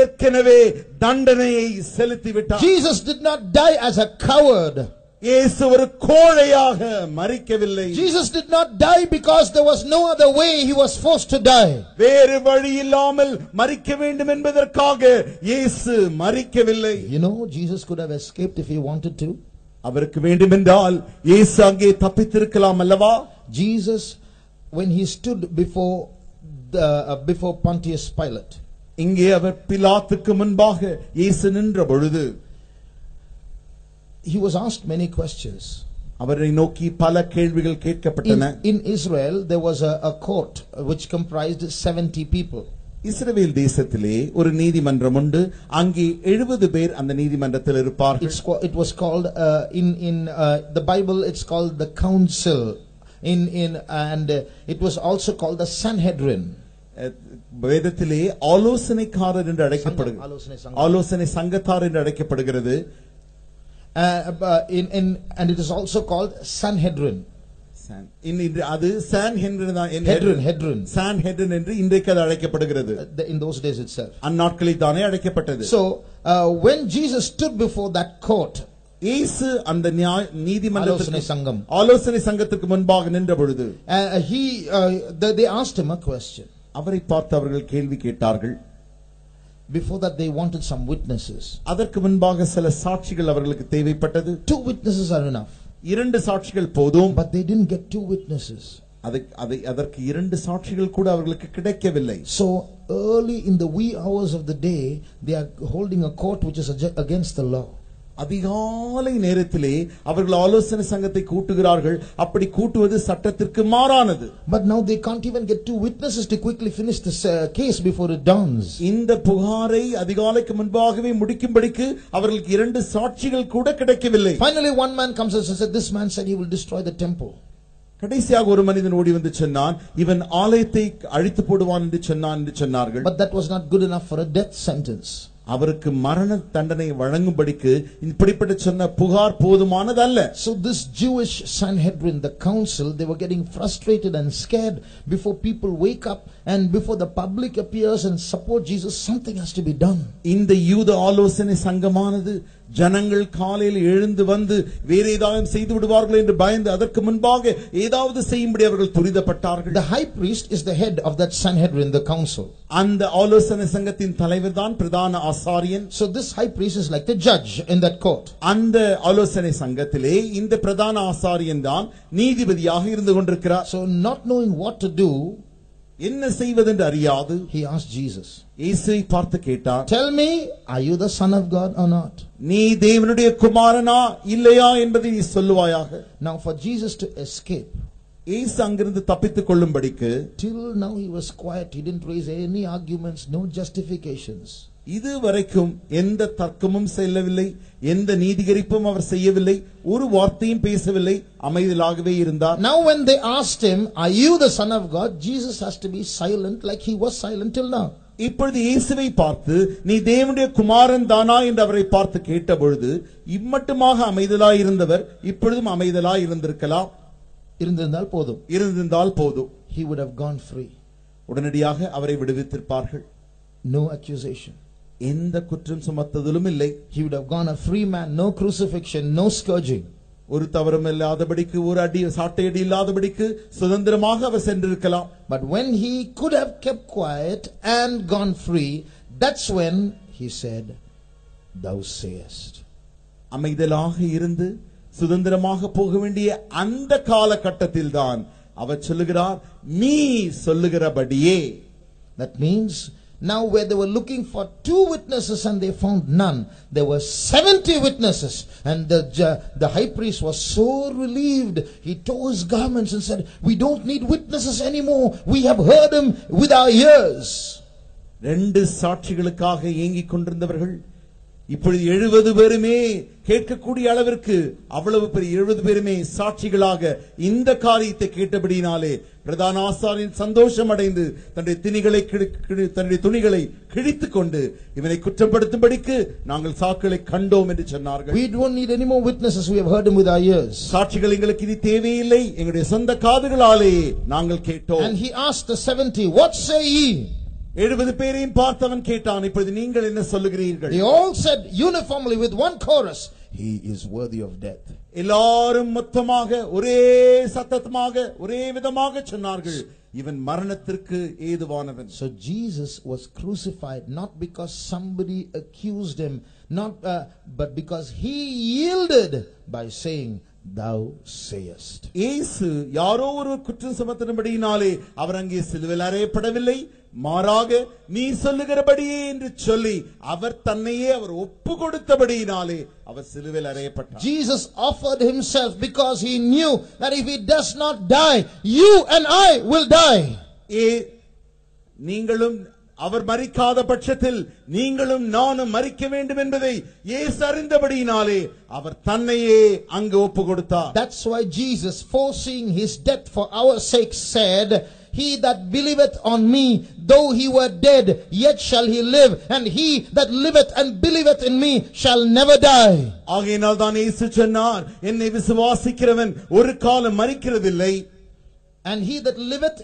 ஏற்கனவே தண்டனையை செலுத்தி விட்டார். Jesus did not die as a coward. இயேசு ஒரு கோழையாக மரிக்கவில்லை. Jesus did not die because there was no other way he was forced to die. வேறு வழி இல்லாமல் மரிக்க வேண்டும் என்பதற்காக இயேசு மரிக்கவில்லை. You know, Jesus could have escaped if he wanted to. அவருக்கு வேண்டுமென்றால் இயேசு அங்கே தப்பித்திருக்கலாம் அல்லவா? Jesus, when he stood before Pontius Pilate, இங்கே அவர் பிலாத்துக்கு முன்பாக இயேசு நின்ற பொழுது he was asked many questions. அவரை நோக்கி பல கேள்விகள் கேட்கப்பட்டன. In Israel there was a court which comprised 70 people. இஸ்ரவேல் தேசத்திலே ஒரு நீதிமன்றம் உண்டு. அங்கே 70 பேர் அந்த நீதிமன்றத்தில் இருப்பார்கள். It was called in the Bible it's called the council and it was also called the Sanhedrin. வேதத்திலே ஆலோசனைக்காரர் என்று அழைக்கப்படுகிறது. ஆலோசனை சங்கத்தார் என்று அழைக்கப்படுகிறது. And it is also called Sanhedrin. அது Sanhedrin என்று இன்றைக்கு அது அழைக்கப்படுகிறது. In those days itself. அந்நாட்களில் தானே அழைக்கப்பட்டது. So when Jesus stood before that court, இயேசு அந்த நீதிமன்றத்திற்கு ஆலோசனை சங்கத்துக்கு முன்பாக நின்ற பொழுது they asked him a question. அவரை பார்த்து அவர்கள் கேள்வி கேட்டார்கள். Before that they wanted some witnesses. அதற்கு முன்பாக சில சாட்சிகள் அவர்களுக்கு தேவைப்பட்டது. 2 witnesses are enough. 2 சாட்சிகள் போதும். But they didn't get 2 witnesses. அதற்கு 2 சாட்சிகள் கூட அவர்களுக்கு கிடைக்கவில்லை. So early in the wee hours of the day they are holding a court which is against the law. அதிகாலை நேரத்திலே அவர்கள் ஆலோசனை சங்கத்தை கூட்டுகிறார்கள். அப்படி கூட்டுவது சட்டத்திற்கு மாறானது. But now they can't even get 2 witnesses to quickly finish this case before it dawns. இந்த புகாரை அதிகாலைக்கு முன்பாகவே முடிக்கும்படிக்கு அவர்களுக்கு 2 சாட்சிகள் கூட கிடைக்கவில்லை. Finally one man comes and said, this man said he will destroy the temple. கடைசியாக ஒரு மனிதன் ஓடி வந்து சொன்னான், இவன் ஆலயத்தை அழித்து போடுவான் என்று சொன்னார்கள். But that was not good enough for a death sentence. அவருக்கு மரண தண்டனை வழங்கும்படிக்கு இப்படிப்பட்ட சொன்ன புகார் போதுமானதல்ல. So this Jewish Sanhedrin, the council, they were getting frustrated and scared before people wake up and before the public appears and support Jesus. Something has to be done. இந்த யூத ஆலோசனை சங்கமானது ஜனங்கள் காலையில் எழுந்து வந்து வேற ஏதாவது செய்து விடுவார்கள் என்று பயந்து அதற்கு முன்பாக ஏதாவது செய்யும்படி அவர்கள் துரிதப்பட்டார்கள். The high priest is the head of that Sanhedrin, the council. அந்த ஆலோசனை சங்கத்தின் தலைவர் தான் பிரதான ஆசாரியன். So this high priest is like the judge in that court. அந்த ஆலோசனை சங்கத்திலே இந்த பிரதான ஆசாரியன் தான் நீதிபதியாக இருந்து கொண்டிருக்கிறார். So not knowing what to do, என்ன செய்வதென்று அறியாது he asked Jesus. இயேசுவை பார்த்து கேட்டார், tell me, are you the son of God or not? நீ தேவனுடைய குமாரனா இல்லையா என்பதை நீ சொல்லுவாயாக. Now for Jesus to escape, இயேசு அங்கிருந்து தப்பித்துக் கொள்ளும்படிக்கு till now he was quiet. He didn't raise any arguments, no justifications. இதுவரைக்கும் எந்த தர்க்கமும் செல்லவில்லை, எந்த நீதிகரிப்பும் அவர் செய்யவில்லை, ஒரு வார்த்தையும் பேசவில்லை, அமைதலாகவே இருந்தார். Now when they asked him, "Are you the Son of God?" Jesus has to be silent like he was silent till now. இப்பொழுது இயேசுவை பார்த்து நீ தேவனுடைய குமாரன் தானா என்று அவரை பார்த்து கேட்டபொழுது இம்மட்டுமாக அமைதலாய் இருந்தவர் இப்பொழுதும் அமைதலாய் இருந்திருக்கலாம். இருந்திருந்தால் போதும். He would have gone free. உடனடியாக அவரை விடுவித்திருப்பார்கள். No accusation. எந்த குற்றம் சுமத்துதலும் இல்லை. He would have gone a free man, no crucifixion, no scourging. ஒரு தவறும் இல்லாதபடிக்கு, ஒரு அடி சாட்டையடி இல்லாதபடிக்கு சுதந்திரமாக அவர் சென்றிருக்கலாம். But when he could have kept quiet and gone free, that's when he said, "Thou sayest." அமைதலாக இருந்து சுதந்திரமாக போக வேண்டிய அந்த காலகட்டத்தில் தான் அவர் சொல்லுகிறார், நீ சொல்லுகிறபடியே. That means now where they were looking for 2 witnesses and they found none, there were 70 witnesses, and the high priest was so relieved. He tore his garments and said, "We don't need witnesses anymore. We have heard him with our ears." 2 சாட்சிகளுக்காக ஏங்கிக் கொண்டிருந்தவர்கள் இப்பொழுது 70 பேருமே கேட்கக்கூடிய அளவிற்கு, அவ்வளவு பெரிய 70 பேருமே சாட்சிகளாக இந்த காரியத்தை கேட்டபடியினாலே பிரதான ஆசாரியன் சந்தோஷம் அடைந்து தன்னுடைய துணிகளை கிழித்துக் கொண்டு இவனை குற்றப்படுத்தும்படிக்கு நாங்கள் சாட்சிகளை கண்டோம் என்று சொன்னார்கள். We don't need any more witnesses. We have heard him with our ears. சாட்சிகள் எங்களுக்கு இது தேவையில்லை, எங்களுடைய சொந்த காதுகளாலே நாங்கள் கேட்டோம். And he asked the 70, "What say ye?" 70 பேரையும் பார்த்தவன் கேட்டான், இப்பொழுது நீங்கள் என்ன சொல்லுகிறீர்கள்? They all said uniformly with one chorus, "He is worthy of death." எல்லாரும் மொத்தமாக ஒரே சத்தமாக ஒரே விதமாக சொன்னார்கள், இவன் மரணத்திற்கு ஏதுவானவன். So Jesus was crucified not because somebody accused him, but because he yielded by saying, "Thou sayest." இயேசு யாரோ ஒரு குற்றம் சுமத்தினபடியினாலே அவர் அங்கே சிலுவையில் அறையப்படவில்லை, மாறாக நீ சொல்லுகிறபடியே என்று சொல்லி அவர் தன்னையே அவர் ஒப்பு கொடுத்தபடியினாலே அவர் சிலுவையில் அறையப்பட்டார். Jesus offered himself because he knew that if he does not die, you and I will die. நீங்களும் அவர் மரிக்காத பட்சத்தில் நீங்களும் நானும் மரிக்க வேண்டும் என்பதை இயேசு அறிந்தபடியினாலே அவர் தன்னையே அங்கு ஒப்பு கொடுத்தார். That's why Jesus, foreseeing his death for our sake, said, "He that believeth on me, though he were dead, yet shall he live, and he that liveth and believeth in me shall never die." ஆகையினால் தான் இயேசு சொன்னார், என்னை விசுவாசிக்கிறவன் ஒரு காலம் மரிக்கிறதில்லை. And he that liveth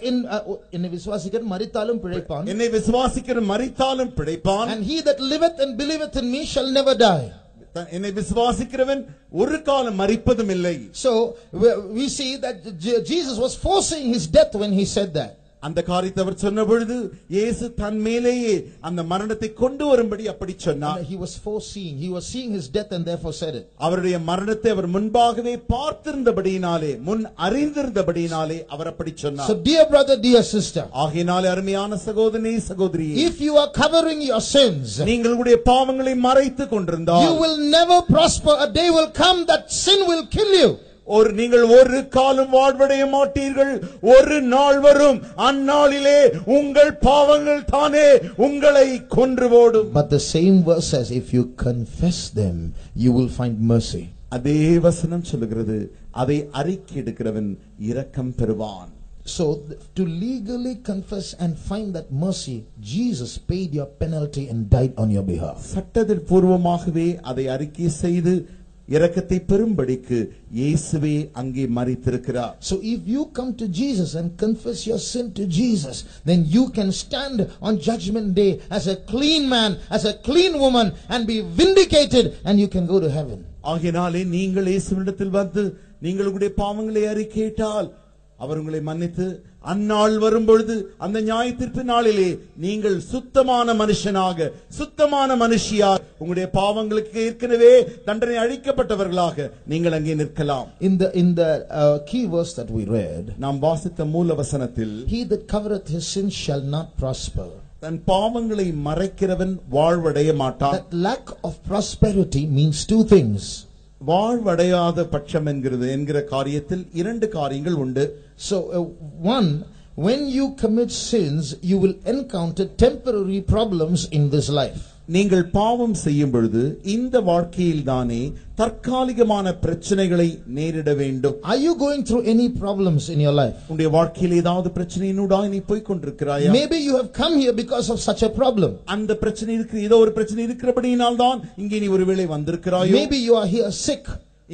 என்னை விசுவாசிக்கிறவன் மரித்தாலும் பிழைப்பான். என்னை விசுவாசிக்கிறவன் மரித்தாலும் பிழைப்பான். And he that liveth and believeth in me shall never die. என்னை விசுவாசிக்கிறவன் ஒரு காலம் மரிப்பதும் இல்லை. So we see that Jesus was foreseeing his death when he said that. அந்த காரியத்தை அவர் சொன்ன பொழுது இயேசு தன் மேலேயே அந்த மரணத்தை கொண்டு வரும்படி அப்படி சொன்னார். He was foreseeing, he was seeing his death and therefore said it. அவருடைய மரணத்தை அவர் முன்பாகவே பார்த்திருந்தபடியினாலே, முன் அறிந்திருந்தபடியினாலே அவர் அப்படி சொன்னார். So dear brother, dear sister, ஆகையினாலே அருமையான சகோதரனே சகோதரியே, if you are covering your sins, நீங்கள் உங்களுடைய பாவங்களை மறைத்துக் கொண்டிருந்தால், you will never prosper. A day will come that sin will kill you. நீங்கள் ஒரு காலம் வாழ்வடைய மாட்டீர்கள். ஒரு நாள் வரும், அந்நாளிலே உங்கள் பாவங்கள் தானே உங்களை கொன்று போடும். But the same verse says, if you confess them, you will find mercy. அதே வசனம் சொல்லுகிறது, அதை அறிக்கை எடுக்கிறவன் இரக்கம் பெறுவான். So to legally confess and find that mercy, Jesus paid your penalty and died on your behalf. சட்டத்தில் பூர்வமாகவே அதை அறிக்கை செய்து இரக்கத்தை பெறும்படிக்கு இயேசுவே அங்கே மரித்திருக்கிறார். So if you come to Jesus and confess your sin to Jesus, then you can stand on judgment day as a clean man, as a clean woman, and be vindicated, and you can go to heaven. ஆகையினாலே நீங்கள் இயேசுவினிடத்தில் வந்து நீங்களுடைய பாவங்களை அறிக்கையிட்டால் அவர் உங்களை மன்னித்து அந்நாள் வரும்பொழுது அந்த நியாயத்தீர்ப்பு நாளிலே நீங்கள் சுத்தமான மனுஷனாக, சுத்தமான மனுஷியாக, உங்களுடைய பாவங்களுக்கு ஏற்கனவே தண்டனை அளிக்கப்பட்டவர்களாக நீங்கள் அங்கே நிற்கலாம். In the key verse that we read, நாம் வாசித்த மூல வசனத்தில், he that covereth his sins shall not prosper. தன் பாவங்களை மறைக்கிறவன் வாழ்வடைய மாட்டான். That lack of prosperity means 2 things. வாழ்வடையாத பட்சம் என்கிற காரியத்தில் 2 காரியங்கள் உண்டு. So one, when you commit sins, you will encounter temporary problems in this life. நீங்கள் பாவம் செய்யும் பொழுது இந்த வாழ்க்கையில் தானே தற்காலிகமான பிரச்சனைகளை நேரிட வேண்டும். Are you going through any problems in your life? உன்னுடைய வாழ்க்கையில் ஏதாவது பிரச்சனையினூடாக நீ போய் கொண்டிருக்கிறாயா? Maybe you have come here because of such a problem. அந்த பிரச்சனை இருக்கு, ஏதோ ஒரு பிரச்சனை இருக்கிறபடியினால் தான் இங்கே நீ ஒருவேளை வந்திருக்கிறாயோ. Maybe you are here sick.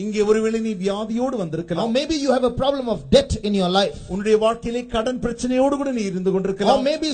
இங்கே ஒருவேளை நீ வியாதியோடு வந்திருக்கலாம். Or maybe you have a problem of debt in your life. உன்னுடைய வாழ்க்கையிலே கடன் பிரச்சனையோடு கூட நீ இருந்து கொண்டிருக்கலாம். Or maybe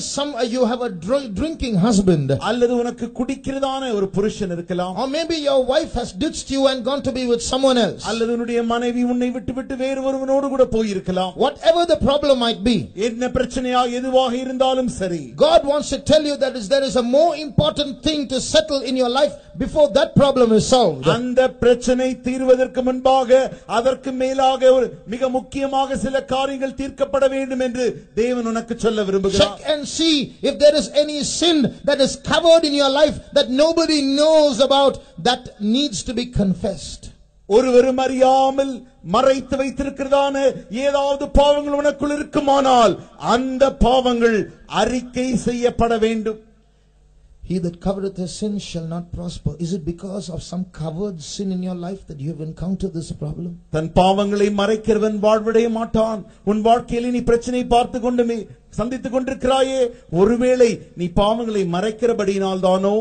you have a drinking husband. அல்லது உனக்கு குடிக்கிறதான ஒரு புருஷன் இருக்கலாம். Or maybe your wife has ditched you and gone to be with someone else. அல்லது உன்னுடைய மனைவி உன்னை விட்டுவிட்டு வேறு ஒருவனோடு கூட போய் இருக்கலாம். Whatever the problem might be, என்ன பிரச்சனையா எதுவாக இருந்தாலும் சரி, God wants to tell you that there is a more important thing to settle in your life before that problem is solved. அந்த பிரச்சனை தீர்வதற்கு முன்பாக அதற்கு மேலாக ஒரு மிக முக்கியமாக சில காரியங்கள் தீர்க்கப்பட வேண்டும் என்று தேவன் உனக்கு சொல்ல விரும்புகிறார். Check and see if there is any sin that is covered in your life that nobody knows about that needs to be confessed. ஒருவரும் அறியாமல் மறைத்து வைத்திருக்கிறதான ஏதாவது பாவங்கள் உனக்குள் இருக்குமானால் அந்த பாவங்கள் அறிக்கை செய்யப்பட வேண்டும். He that covereth his sin shall not prosper. Is it because of some covered sin in your life that you have encountered this problem? தன் பாவங்களை மறைக்கிறவன் வாழ்வடைய மாட்டான். உன் வாழ்க்கையில் நீ பிரச்சனை பார்த்து கொண்டு சந்தித்துக் கொண்டிருக்கிறாயே, ஒருவேளை நீ பாவங்களை மறைக்கிறபடியினால் தானோ?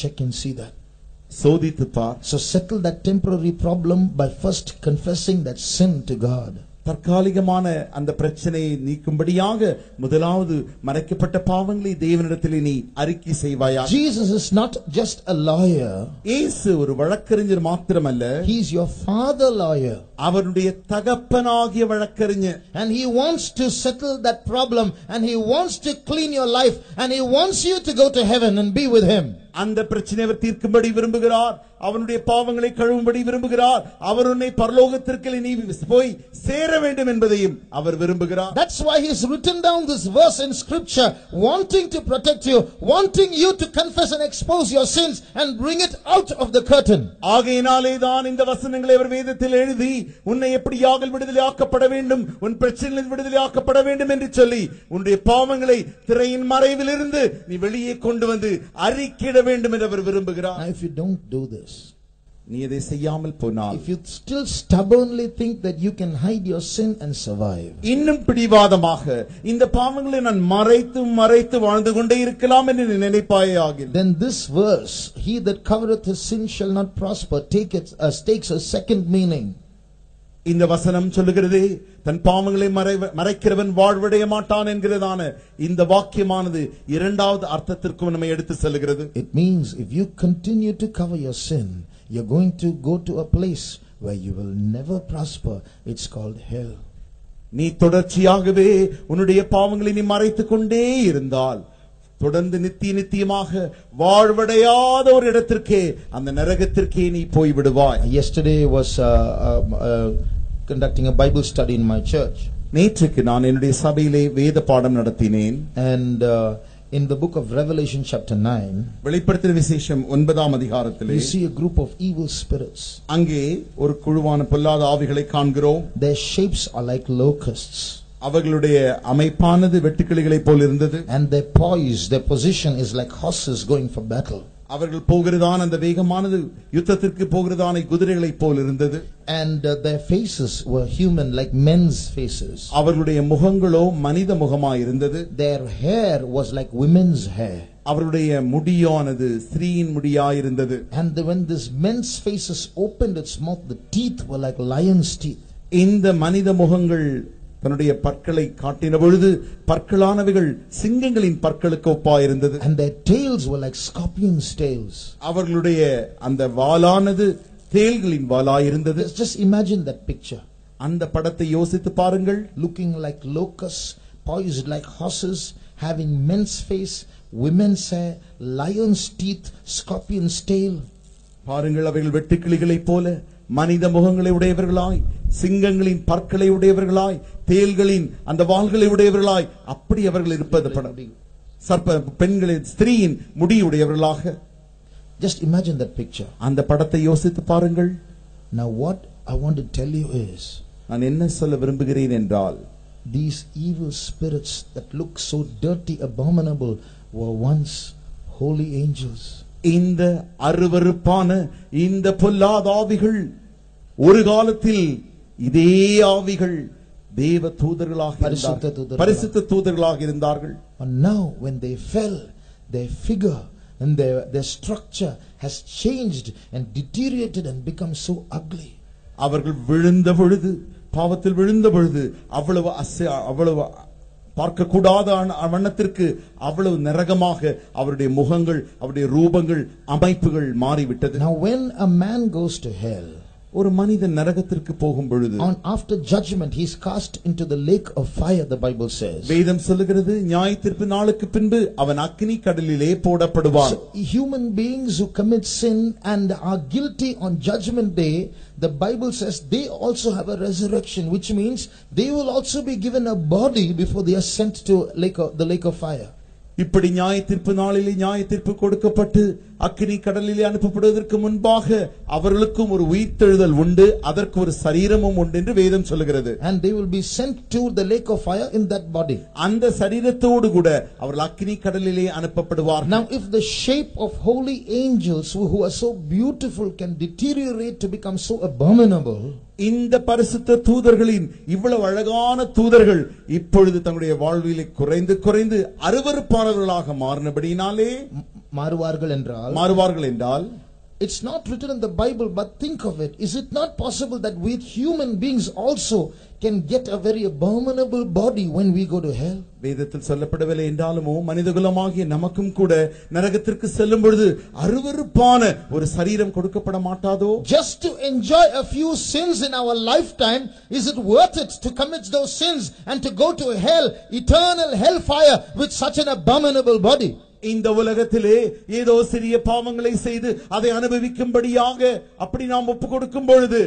Check and see that. சோதித்து பார். So settle that temporary problem by first confessing that sin to God. தற்காலிகமான அந்த பிரச்சனையை நீக்கும்படியாக முதலாவது மறைக்கப்பட்ட பாவங்களை தேவனிடத்தில் நீ அறிக்கை செய்வாயா? Jesus is not just a lawyer. இயேசு ஒரு வழக்கறிஞர் மாத்திரமல்ல, he is your father lawyer. அவருடைய தகப்பனாகிய வழக்கறிஞர். And he wants to settle that problem, and he wants to clean your life, and he wants you to go to heaven and be with him. அந்த பிரச்சனையை அவர் தீர்க்கும்படி விரும்புகிறார். அவனுடைய பாவங்களை கழுவும்படி விரும்புகிறார். அவர் உன்னை பரலோகத்திற்கு நீ போய் சேர வேண்டும் என்பதையும் அவர் விரும்புகிறார். That's why he has written down this verse in scripture, wanting to protect you, wanting you to confess and expose your sins and bring it out of the curtain. ஆகையினாலே தான் இந்த வசனங்களை அவர் வேதத்தில் எழுதி உன்னை எப்படியாக விடுதலை ஆக்கப்பட வேண்டும், உன் பிரச்சனைகளில் விடுதலை ஆக்கப்பட வேண்டும் என்று சொல்லி உன்னுடைய பாவங்களை திரையின் மறைவிலிருந்து நீ வெளியே கொண்டு வந்து அறிக்கையிட வேண்டும் என்று அவர் விரும்புகிறார். Now if you don't do this, நீ இதை செய்யாமல் போனால், if you still stubbornly think that you can hide your sin and survive, இன்னும் பிடிவாதமாக இந்த பாவங்களை நான் மறைத்து வாழ்ந்து கொண்டே இருக்கலாம் என்று நீ நினைப்பாயாகில், then this verse, he that covereth his sin shall not prosper, takes a second meaning. இந்த வசனம் சொல்லுகிறது, தன் பாவங்களை மறைக்கிறவன் வாழ்வடைய மாட்டான் என்கிறதான இந்த வாக்கியமானது இரண்டாவது அர்த்தத்திற்கும் நம்மை எடுத்து செல்கிறது. It means if you continue to cover your sin, you're going to go to a place where you will never prosper. It's called hell. நீ தொடர்ச்சியாகவே உன்னுடைய பாவங்களை நீ மறைத்துக் கொண்டே இருந்தால் தொடர்ந்து நித்தியமாக வாழ்வடையாத ஒரு இடத்திற்கே, அந்த நரகத்திற்கே நீ போய் விடுவாய். Yesterday was conducting a Bible study in my church. நேற்றுக்கு நான் என்னுடைய சபையிலே வேத பாடம் நடத்தினேன். And in the book of Revelation chapter 9, வெளிப்படுத்தின விசேஷம் 9ஆம் அதிகாரத்திலே you see a group of evil spirits. அங்கே ஒரு குழுவான பொல்லாத ஆவிகளை காண்கிறோம். Their shapes are like locusts. அவர்களுடைய அமைப்பானது வெட்டுக்கிளிகளைப் போல் இருந்தது. And their poise, their position is like horses going for battle. அவர்கள் போகிறதான அந்த வேகமானது யுத்தத்திற்கு போகிறதான குதிரைகளைப் போல் இருந்தது. And their faces were human, like men's faces. அவர்களுடைய முகங்களோ மனித முகமாய் இருந்தது. Their hair was like women's hair. அவருடைய முடியானது ஸ்திரீயின் முடியாய் இருந்தது. And when this men's faces opened its mouth, the teeth were like lion's teeth. இந்த மனித முகங்கள் தன்னுடைய பற்களை காட்டின பொழுது பற்களானவைகள் சிங்கங்களின் பற்களுக்கு ஒப்பாயிருந்தது. And their tails were like scorpions' tails. அவர்களுடைய அந்த வாலானது தேள்களின் வாலாயிருந்தது. Just imagine that picture. அந்த படத்தை யோசித்து பாருங்கள். Looking like locusts, poised like horses, having men's face, women's hair, lion's teeth, scorpion's tail. பாருங்கள், அவைகள் வெட்டுக்கிளிகளைப் போல மனித முகங்களை உடையவர்களாய், சிங்கங்களின் பற்களை உடையவர்களாய், தேள்களின் அந்த வாள்களை உடையவர்களாய் அப்படி அவர்கள் இருப்பது படம். சர்ப்ப பெண்களின் ஸ்திரீயின் முடியுடையவர்களாக. Just imagine that picture. அந்த படத்தை யோசித்து பாருங்கள். Now what I want to tell you is, நான் என்ன சொல்ல விரும்புகிறேன் என்றால், these evil spirits that look so dirty, abominable, were once holy angels. இந்த அருவருப்பான இந்த பொல்லாத ஆவிகள் ஒரு காலத்தில் இதே ஆவிகள் தேவ தூதர்களாக இருந்தார்கள், பரிசுத்த தூதர்களாக இருந்தார்கள். And now when they fell, their figure and their structure has changed and deteriorated and become so ugly. அவர்கள் விழுந்த பொழுது, பாவத்தில் விழுந்த பொழுது அவ்வளவு பார்க்க கூடாத வண்ணத்திற்கு அவ்வளவு நரகமாக அவருடைய முகங்கள், அவருடைய ரூபங்கள், அமைப்புகள் மாறிவிட்டது. Now when a man goes to hell, ஒரு மனிதன் நரகத்திற்கு போகும் பொழுது, after judgment he is cast into the lake of fire, the Bible says. வேதம் சொல்லுகிறது, நியாயத்தீர்ப்பு நாளுக்கு பின்பு அவன் அக்கினி கடலிலே போடப்படுவான். Human beings who commit sin and are guilty on judgment day, the Bible says they also have a resurrection, which means they will also be given a body before they are sent to the lake of fire. இப்படி நியாயத்தீர்ப்பு நாளிலே நியாயத்தீர்ப்பு கொடுக்கப்பட்டு அக்கினி கடலிலே அனுப்பப்படுவதற்கு முன்பாக அவர்களுக்கும் ஒரு உயிர்த்தெழுதல் உண்டு, அதற்கு ஒரு சரீரமும் உண்டு என்று வேதம் சொல்லுகிறது. And they will be sent to the lake of fire in that body. அந்த சரீரத்தோடு கூட அவர்கள் அக்கினி கடலிலே அனுப்பப்படுவார்கள். Now if the shape of holy angels who are so beautiful can deteriorate to become so abominable, இந்த பரிசுத்த தூதர்களின் இவ்வளவு அழகான தூதர்கள் இப்பொழுது தங்களுடைய வாழ்விலே குறைந்து குறைந்து அருவருப்பானவர்களாக மாறினபடியினாலே மாறுவார்கள் என்றால், it's not written in the Bible, but think of it. Is it not possible that we human beings also can get a very abominable body when we go to hell? வேதத்தில் சொல்லப்படவில்லை என்றாலுமோ மனிதகுலமாகிய நமக்கும் கூட நரகத்திற்கு செல்லும் பொழுது அருவருப்பான ஒரு சரீரம் கொடுக்கப்பட மாட்டாதோ? Just to enjoy a few sins in our lifetime, is it worth it to commit those sins and to go to hell, eternal hellfire with such an abominable body? இந்த உலகத்திலே ஏதோ சிறிய பாவங்களை செய்து அதை அனுபவிக்கும்படியாக அப்படி நாம் ஒப்பு கொடுக்கும் பொழுது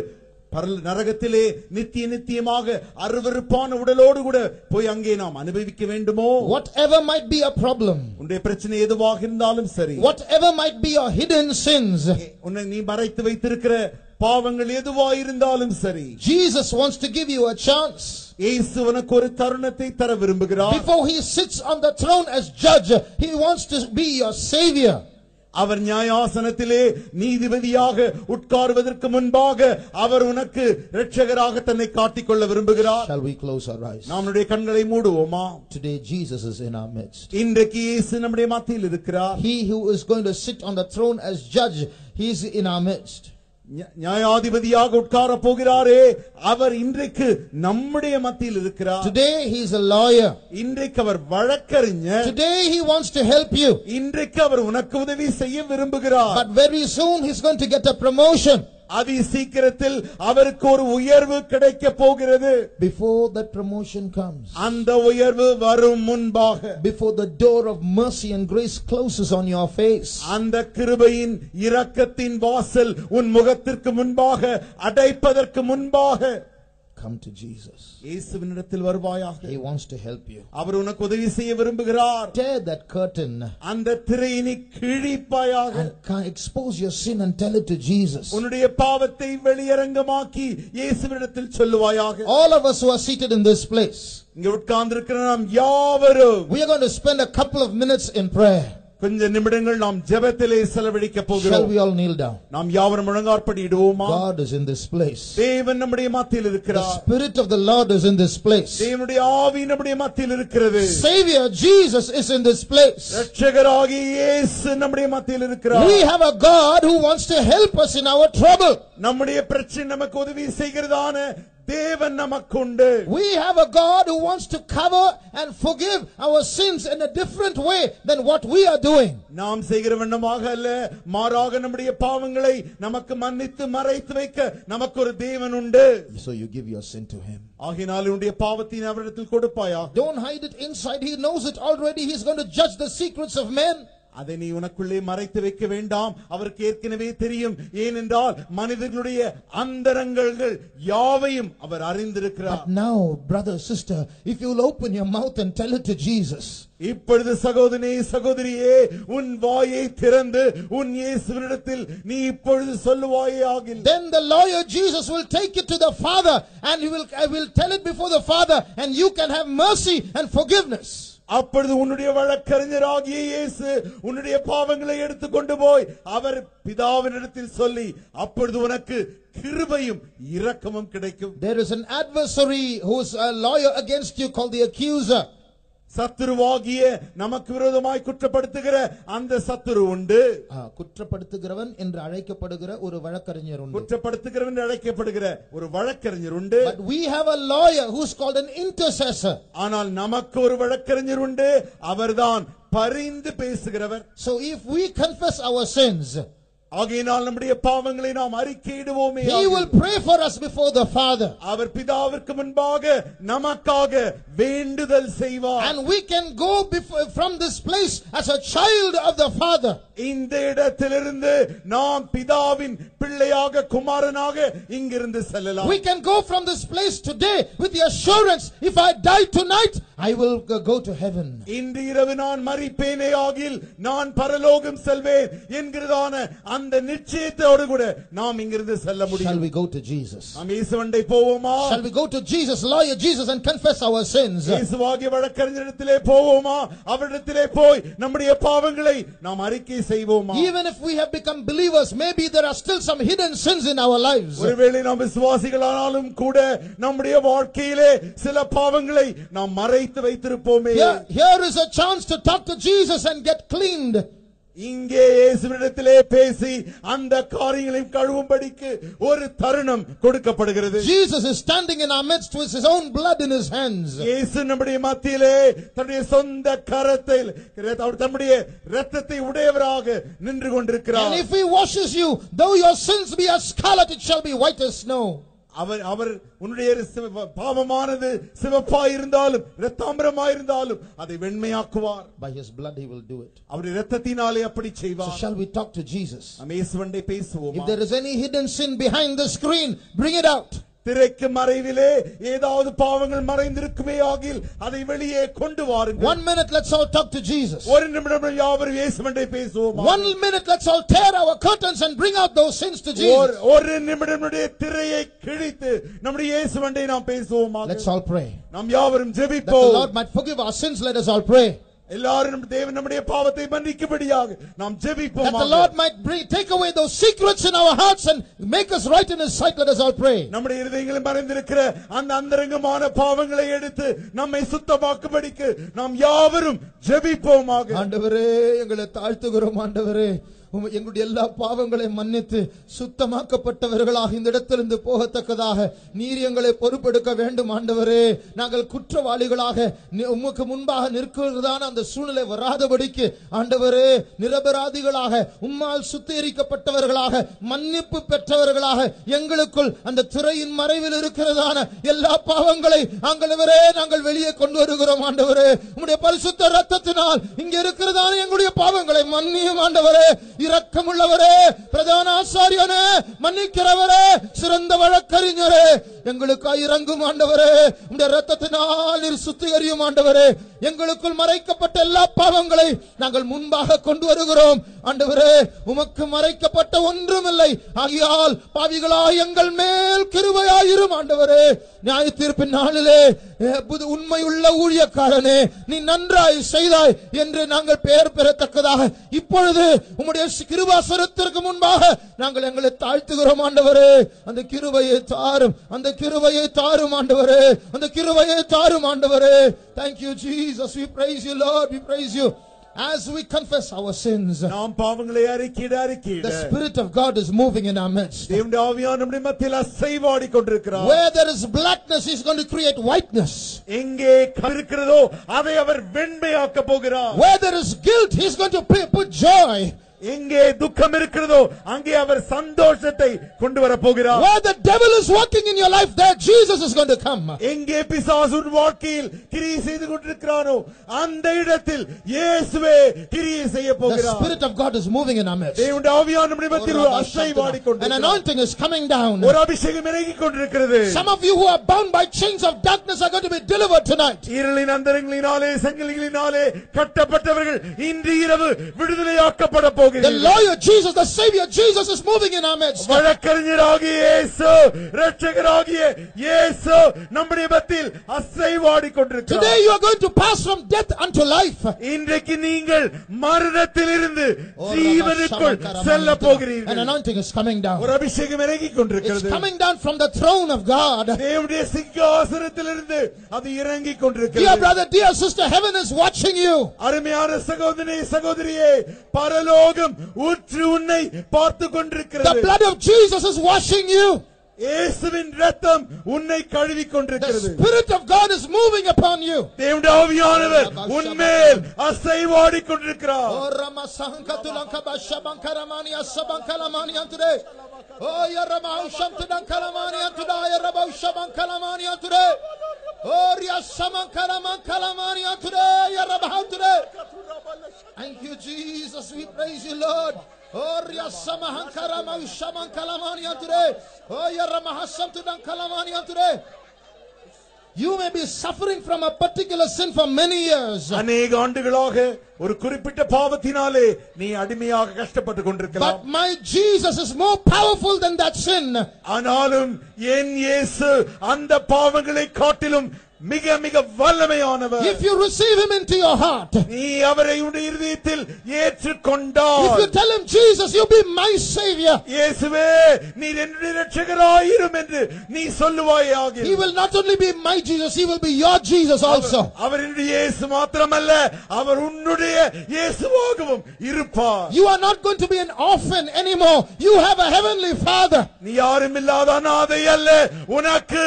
நரகத்திலே நித்தியமாக அருவருப்பான உடலோடு கூட போய் அங்கே நாம் அனுபவிக்க வேண்டுமோ? Whatever might be a problem, உன்னுடைய பிரச்சனை எதுவாக இருந்தாலும் சரி, whatever might be your hidden sins, உன்னை நீ மறைத்து வைத்திருக்கிற பாவங்கள் எதுவாக இருந்தாலும் சரி, Jesus wants to give you a chance. இயேசு உனக்கு ஒரு தருணத்தை தர விரும்புகிறார். Before he sits on the throne as judge, he wants to be your savior. அவர் நியாயாசனத்திலே நீதிபதியாக உட்காருவதற்கு முன்பாக அவர் உனக்கு இரட்சகராக தன்னை காட்டிக்கொள்ள விரும்புகிறார். Shall we close our eyes? நம்முடைய கண்களை மூடுவோமா? Today Jesus is in our midst. இன்றைக்கு இயேசு நம்முடைய மத்தியில் இருக்கிறார். He who is going to sit on the throne as judge, he is in our midst. நியாயாதிபதியாக உட்கார போகிறாரே, அவர் இன்றைக்கு நம்முடைய மத்தியில் இருக்கிறார். Today he is a lawyer. இன்றைக்கு அவர் வழக்கறிஞர். Today he wants to help you. இன்றைக்கு அவர் உனக்கு உதவி செய்ய விரும்புகிறார். But very soon he is going to get a promotion. அதி சீக்கிரத்தில் அவருக்கு ஒரு உயர்வு கிடைக்க போகிறது. Before that promotion comes, அந்த உயர்வு வரும் முன்பாக, before the door of mercy and grace closes on your face, அந்த கிருபையின் இரக்கத்தின் வாசல் உன் முகத்திற்கு முன்பாக அடைப்பதற்கு முன்பாக, come to Jesus. இயேசுவினிடத்தில் வருவாயாக. He wants to help you. அவர் உனக்கு உதவி செய்ய விரும்புகிறார். Tear that curtain. அந்த திரையினை கிழிப்பாயாக. And expose your sin and tell it to Jesus. உன்னுடைய பாவத்தை வெளியரங்கமாக்கி இயேசுவினிடத்தில் சொல்லுவாயாக. All of us who are seated in this place, இங்கே உட்கார்ந்திருக்கிற நாம் யாவரும், we are going to spend a couple of minutes in prayer. கொஞ்ச நிமிடங்கள் நாம் ஜெபத்திலே செலவழிக்க போகிறோம். Shall we all kneel down? நாம் யாவரும் முழங்காற்படியிடுவோமா? God is in this place. தேவன் நம்முடைய மத்தியில் இருக்கிறார். The Spirit of the Lord is in this place. தேவனுடைய ஆவி நம்முடைய மத்தியில் இருக்கிறது. Savior Jesus is in this place. இரட்சகராகிய இயேசு நம்முடைய மத்தியில் இருக்கிறார். We have a God who wants to help us in our trouble. நம்முடைய பிரச்சனை நமக்கு உதவி செய்கிறதான தேவன் நமக்குண்டு. We have a God who wants to cover and forgive our sins in a different way than what we are doing. நாம் செய்கிற வண்ணமாக அல்ல, மாறாக நம்முடைய பாவங்களை நமக்கு மன்னித்து மறைத்து வைக்க நமக்கு ஒரு தேவன் உண்டு. So you give your sin to him. ஆகினால் உன்னுடைய பாவத்தை அவரிடத்தில் கொடுப்பாயா? Don't hide it inside. He knows it already. He is going to judge the secrets of men. அதை நீ உனக்குள்ளே மறைத்து வைக்க வேண்டாம். அவருக்கு ஏற்கனவே தெரியும். ஏனென்றால் மனிதர்களுடைய அந்தரங்கங்கள் யாவையும் அவர் அறிந்திருக்கிறார். But now, brother, sister, if you will open your mouth and tell it to Jesus, இப்பொழுது சகோதரனே சகோதரியே, உன் வாயை திறந்து உன் இயேசுவினிடத்தில் நீ இப்பொழுது சொல்லுவாயே ஆகில், then the lawyer Jesus will take it to the Father and he will tell it before the Father, and you can have mercy and forgiveness. அப்பொழுது உன்னுடைய வழக்கறிஞராகிய இயேசு உன்னுடைய பாவங்களை எடுத்துக்கொண்டு போய் அவர் பிதாவினிடத்தில் சொல்லி அப்பொழுது உனக்கு கிருபையும் இரக்கமும் கிடைக்கும். There is an adversary who is a lawyer against you called the accuser. சத்துருவாகிய நமக்கு விரோதமாய் குற்றப்படுத்துகிற அந்த சத்துரு உண்டு. குற்றப்படுத்துகிறவன் என்று அழைக்கப்படுகிற ஒரு வழக்கறிஞர் உண்டு. குற்றப்படுத்துகிறவன் என்று அழைக்கப்படுகிற ஒரு வழக்கறிஞர் உண்டு. But we have a lawyer who is called an intercessor. ஆனால் நமக்கு ஒரு வழக்கறிஞர் உண்டு, அவர்தான் பரிந்து பேசுகிறவர். So if we confess our sins, ஆகையினால் நம்முடைய பாவங்களை நாம் அறிக்கையிடுவோமே, He will pray for us before the Father. அவர் பிதாவிற்கு முன்பாக நமக்காக வேண்டுதல் செய்வார். And we can go from this place as a child of the Father. இந்த இடத்திலிருந்து நாம் பிதாவின் பிள்ளையாக குமாரனாக இங்கிருந்து செல்லலாம். We can go from this place today with the assurance, if I die tonight, I will go to heaven. இன்று இரவு நான் மரிப்பேனே ஆகில் நான் பரலோகம் செல்வேன் என்கிறதான அந்த நிச்சயத்தோடு கூட நாம் இங்கிருந்து செல்ல முடியும். Shall we go to Jesus? நாம் இயேசுவண்டை போவோமா? Shall we go to Jesus, lawyer Jesus, and confess our sins? இயேசுவாகிய வழக்கறிஞரிடத்திலே போவோமா? அவரிடத்திலே போய் நம்முடைய பாவங்களை நாம் அறிக்கை செய்வோமா? Even if we have become believers, maybe there are still some hidden sins in our lives. ஒருவேளை நாம் விசுவாசிகளானாலும் கூட நம்முடைய வாழ்க்கையிலே சில பாவங்களை நாம் மறைத்து வைத்திருப்போமே. Here is a chance to talk to Jesus and get cleaned. இங்கே இயேசுவிடத்திலே பேசி அந்த காரியங்களையும் கழுவும்படிக்கு ஒரு தருணம் கொடுக்கப்படுகிறது. Jesus is standing in our midst with his own blood in his hands. இயேசு நம்முடைய மத்தியிலே தன்னுடைய சொந்த கரத்தில் தம்முடைய இரத்தத்தை உடையவராக நின்று கொண்டிருக்கிறார். And if he washes you, though your sins be as scarlet, it shall be white as snow. அவர் உன்னுடைய பாவமானது சிவப்பாய் இருந்தாலும் இரத்தாம்பரமாய் இருந்தாலும் அதை வெண்மையாக்குவார். By his blood he will do it. அவருடைய இரத்தத்தினாலே அப்படி செய்வார். So shall we talk to Jesus? நாம் இயேசுவண்டை பேசுவோமா? If there is any hidden sin behind the screen, bring it out. திரைக்கு மறைவிலே ஏதாவது பாவங்கள் மறைந்திருக்குமே ஆகில் அதை வெளியே கொண்டு வாருங்கள். 1 minute, let's all talk to Jesus. ஒரு நிமிடம் யாவரும் இயேசுவண்டை பேசுவோமா? 1 minute, let's all tear our curtains and bring out those sins to Jesus. ஒரு நிமிடம் திரையை கிழித்து நம்முடைய இயேசுவண்டை நாம் பேசுவோமா? Let's all pray. நாம் யாவரும் That ஜெபிப்போம். the Lord might forgive our sins, let us all pray. எல்லாரும் தேவன் நம்முடைய பாவத்தை மன்னிக்கும்படியாக நாம் ஜெபிப்போம். That the Lord might take away those secrets in our hearts and make us right in his sight, let us all pray. நம்முடைய இதயங்களில் மறைந்திருக்கிற அந்த அந்தரங்கமான பாவங்களை எடுத்து நம்மை சுத்தமாக்கும்படிக்கு நாம் யாவரும் ஜெபிப்போமாக. ஆண்டவரே, எங்களை தாழ்த்துகிறோம். ஆண்டவரே, எங்களுடைய எல்லா பாவங்களை மன்னித்து சுத்தமாக்கப்பட்டவர்களாக இந்த இடத்திலிருந்து போகத்தக்கதாக நீர் எங்களை பொறுப்பெடுக்க வேண்டும். ஆண்டவரே, நாங்கள் குற்றவாளிகளாக உமக்கு முன்பாக நிற்கிறதான அந்த சூழ்நிலை வராதபடிக்கு ஆண்டவரே, நிரபராதிகளாக உம்மால் சுத்திகரிக்கப்பட்டவர்களாக மன்னிப்பு பெற்றவர்களாக எங்களுக்குள் அந்த திரையின் மறைவில் இருக்கிறதான எல்லா பாவங்களை ஆண்டவரே நாங்கள் வெளியே கொண்டு வருகிறோம். ஆண்டவரே, உம்முடைய பரிசுத்த இரத்தத்தினால் இங்கே இருக்கிறதான எங்களுடைய பாவங்களை மன்னியும். ஆண்டவரே, இரக்கமுள்ளவரே, பிரதான ஆசாரியனே, மன்னிக்கிறவரே, சிறந்த வழக்கறிஞரே, எங்களுக்காய் இறங்கும். ஆண்டவரே, உம்முடைய இரத்தத்தினால் நீர் சுத்திகரியும். ஆண்டவரே, எங்களுக்குள் மறைக்கப்பட்ட எல்லா பாவங்களை நாங்கள் முன்பாக கொண்டு வருகிறோம். ஆண்டவரே, உமக்கு மறைக்கப்பட்ட ஒன்றுமில்லை. ஆகையால் பாவிகளாய் எங்கள் மேல் கிருபையாயிரும். ஆண்டவரே, நியாய தீர்ப்பின் நாளிலே உண்மையுள்ள ஊழியக்காரனே, நீ நன்றாய் செய்தாய் என்று நாங்கள் பெயர் பெறத்தக்கதாக இப்பொழுது உம்முடைய கிருபாசனத்திற்கு முன்பாக நாங்கள் எங்களை தாழ்த்துகிறோம். ஆண்டவரே, அந்த கிருபையை தாரும், அந்த கிருபையை தாரும். ஆண்டவரே, அந்த கிருபையை தாரும். ஆண்டவரே, thank you Jesus, we praise you Lord, we praise you. As we confess our sins, நாம் பாவங்களை அறிக்கையிட the Spirit of God is moving in our midst. தேவனுடைய ஆவியானவர் நம்முடைய மத்தியில் அசைவாடி கொண்டிருக்கிறார். Where there is blackness, he is going to create whiteness. எங்கே இருக்கிறதோ அதை அவர் வெண்மையாக்க போகிறார். Where there is guilt, he is going to put joy. எங்கே துக்கம் இருக்கிறதோ அங்கே அவர் சந்தோஷத்தை கொண்டு வர போகிறார். Where the devil is working in your life, there Jesus is going to come. எங்கே பிசாசு வாழ்க்கையில் கிரியை செய்து கொண்டிருக்கிறானோ அந்த இடத்தில் இயேசுவே கிரியை செய்ய போகிறார். The Spirit of God is moving in our midst. தேவனுடைய ஆவியானவர் நம்முடைய மத்தியில் அசைவாடி கொண்டிருக்கிறார். An anointing is coming down. ஒரு அபிஷேகம் இறங்கி கொண்டிருக்கிறது. Some of you who are bound by chains of darkness are going to be delivered tonight. இருளின் அந்தரங்களினாலே சங்கிலிகளினாலே கட்டப்பட்டவர்கள் இன்று இரவு விடுதலையாக்கப்பட போகிறார்கள். போகிறீர்கள். The lawyer Jesus, the Savior Jesus is moving in our midst. வழக்கறிஞராகிய இயேசு, இரட்சகராகிய இயேசு நம்முடைய மத்தியில் அசைவாடிக் கொண்டிருக்கிறார். Today you are going to pass from death unto life. இன்றைக்கு நீங்கள் மரணத்திலிருந்து ஜீவனுக்குள் செல்ல போகிறீர்கள். An anointing is coming down. ஒரு அபிஷேகம் இறங்கிக் கொண்டிருக்கிறது. It's coming down from the throne of God. தேவனுடைய சிங்காசனத்திலிருந்து அது இறங்கிக் கொண்டிருக்கிறது. Dear brother, dear sister, heaven is watching you. அருமையான சகோதரனே, சகோதரியே, பரலோகம் உற்று உன்னை பார்த்துக் கொண்டிருக்கிறது. The blood of Jesus is washing you. இயேசுவின் இரத்தம் உன்னை கழுவிக் The கொண்டிருக்கிறது. Spirit of God is moving upon you. தேவனுடைய ஆவியானவர் உன்மேல் அசைவாடிக் கொண்டிருக்கிறார். Oh Rama Sahankatulanka Bashabankaramani Asabankalamani today. Oh Yarama Shamtudankalamani today. Yaraba Shabankalamani today. Oh Riasamankalamani today. Yaraba today. Thank you, Jesus. We praise you, Lord. Oh Riasamahankarama Shamankalamani today. Oh Yaramahasamtudankalamani today. You may be suffering from a particular sin for many years. அநேக ஆண்டுகளாக ஒரு குறிப்பிட்ட பாவத்தினாலே நீ அடிமையாக கஷ்டப்பட்டுக் கொண்டிருக்கலாம். But my Jesus is more powerful than that sin. ஆனாலும் என் இயேசு அந்த பாவங்களை காட்டிலும் மிக மிக வல்லமையானவர். If you receive him into your heart, நீ அவரை உன்னுடைய இதயத்தில் ஏற்றுக்கொண்டால், if you tell him, Jesus, you be my savior, இயேசுவே நீர் என்னுடைய இரட்சகராயிரும் என்று நீ சொல்லுவாயாக, he will not only be my Jesus, he will be your Jesus also. அவர் என்னுடைய இயேசு மாத்திரமல்ல, அவர் உன்னுடைய இயேசுவாகவும் இருப்பார். You are not going to be an orphan anymore. You have a heavenly Father. நீ யாரும் இல்லாத அனாதை அல்ல, உனக்கு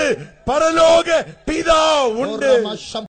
பரலோக பிதா உண்டு.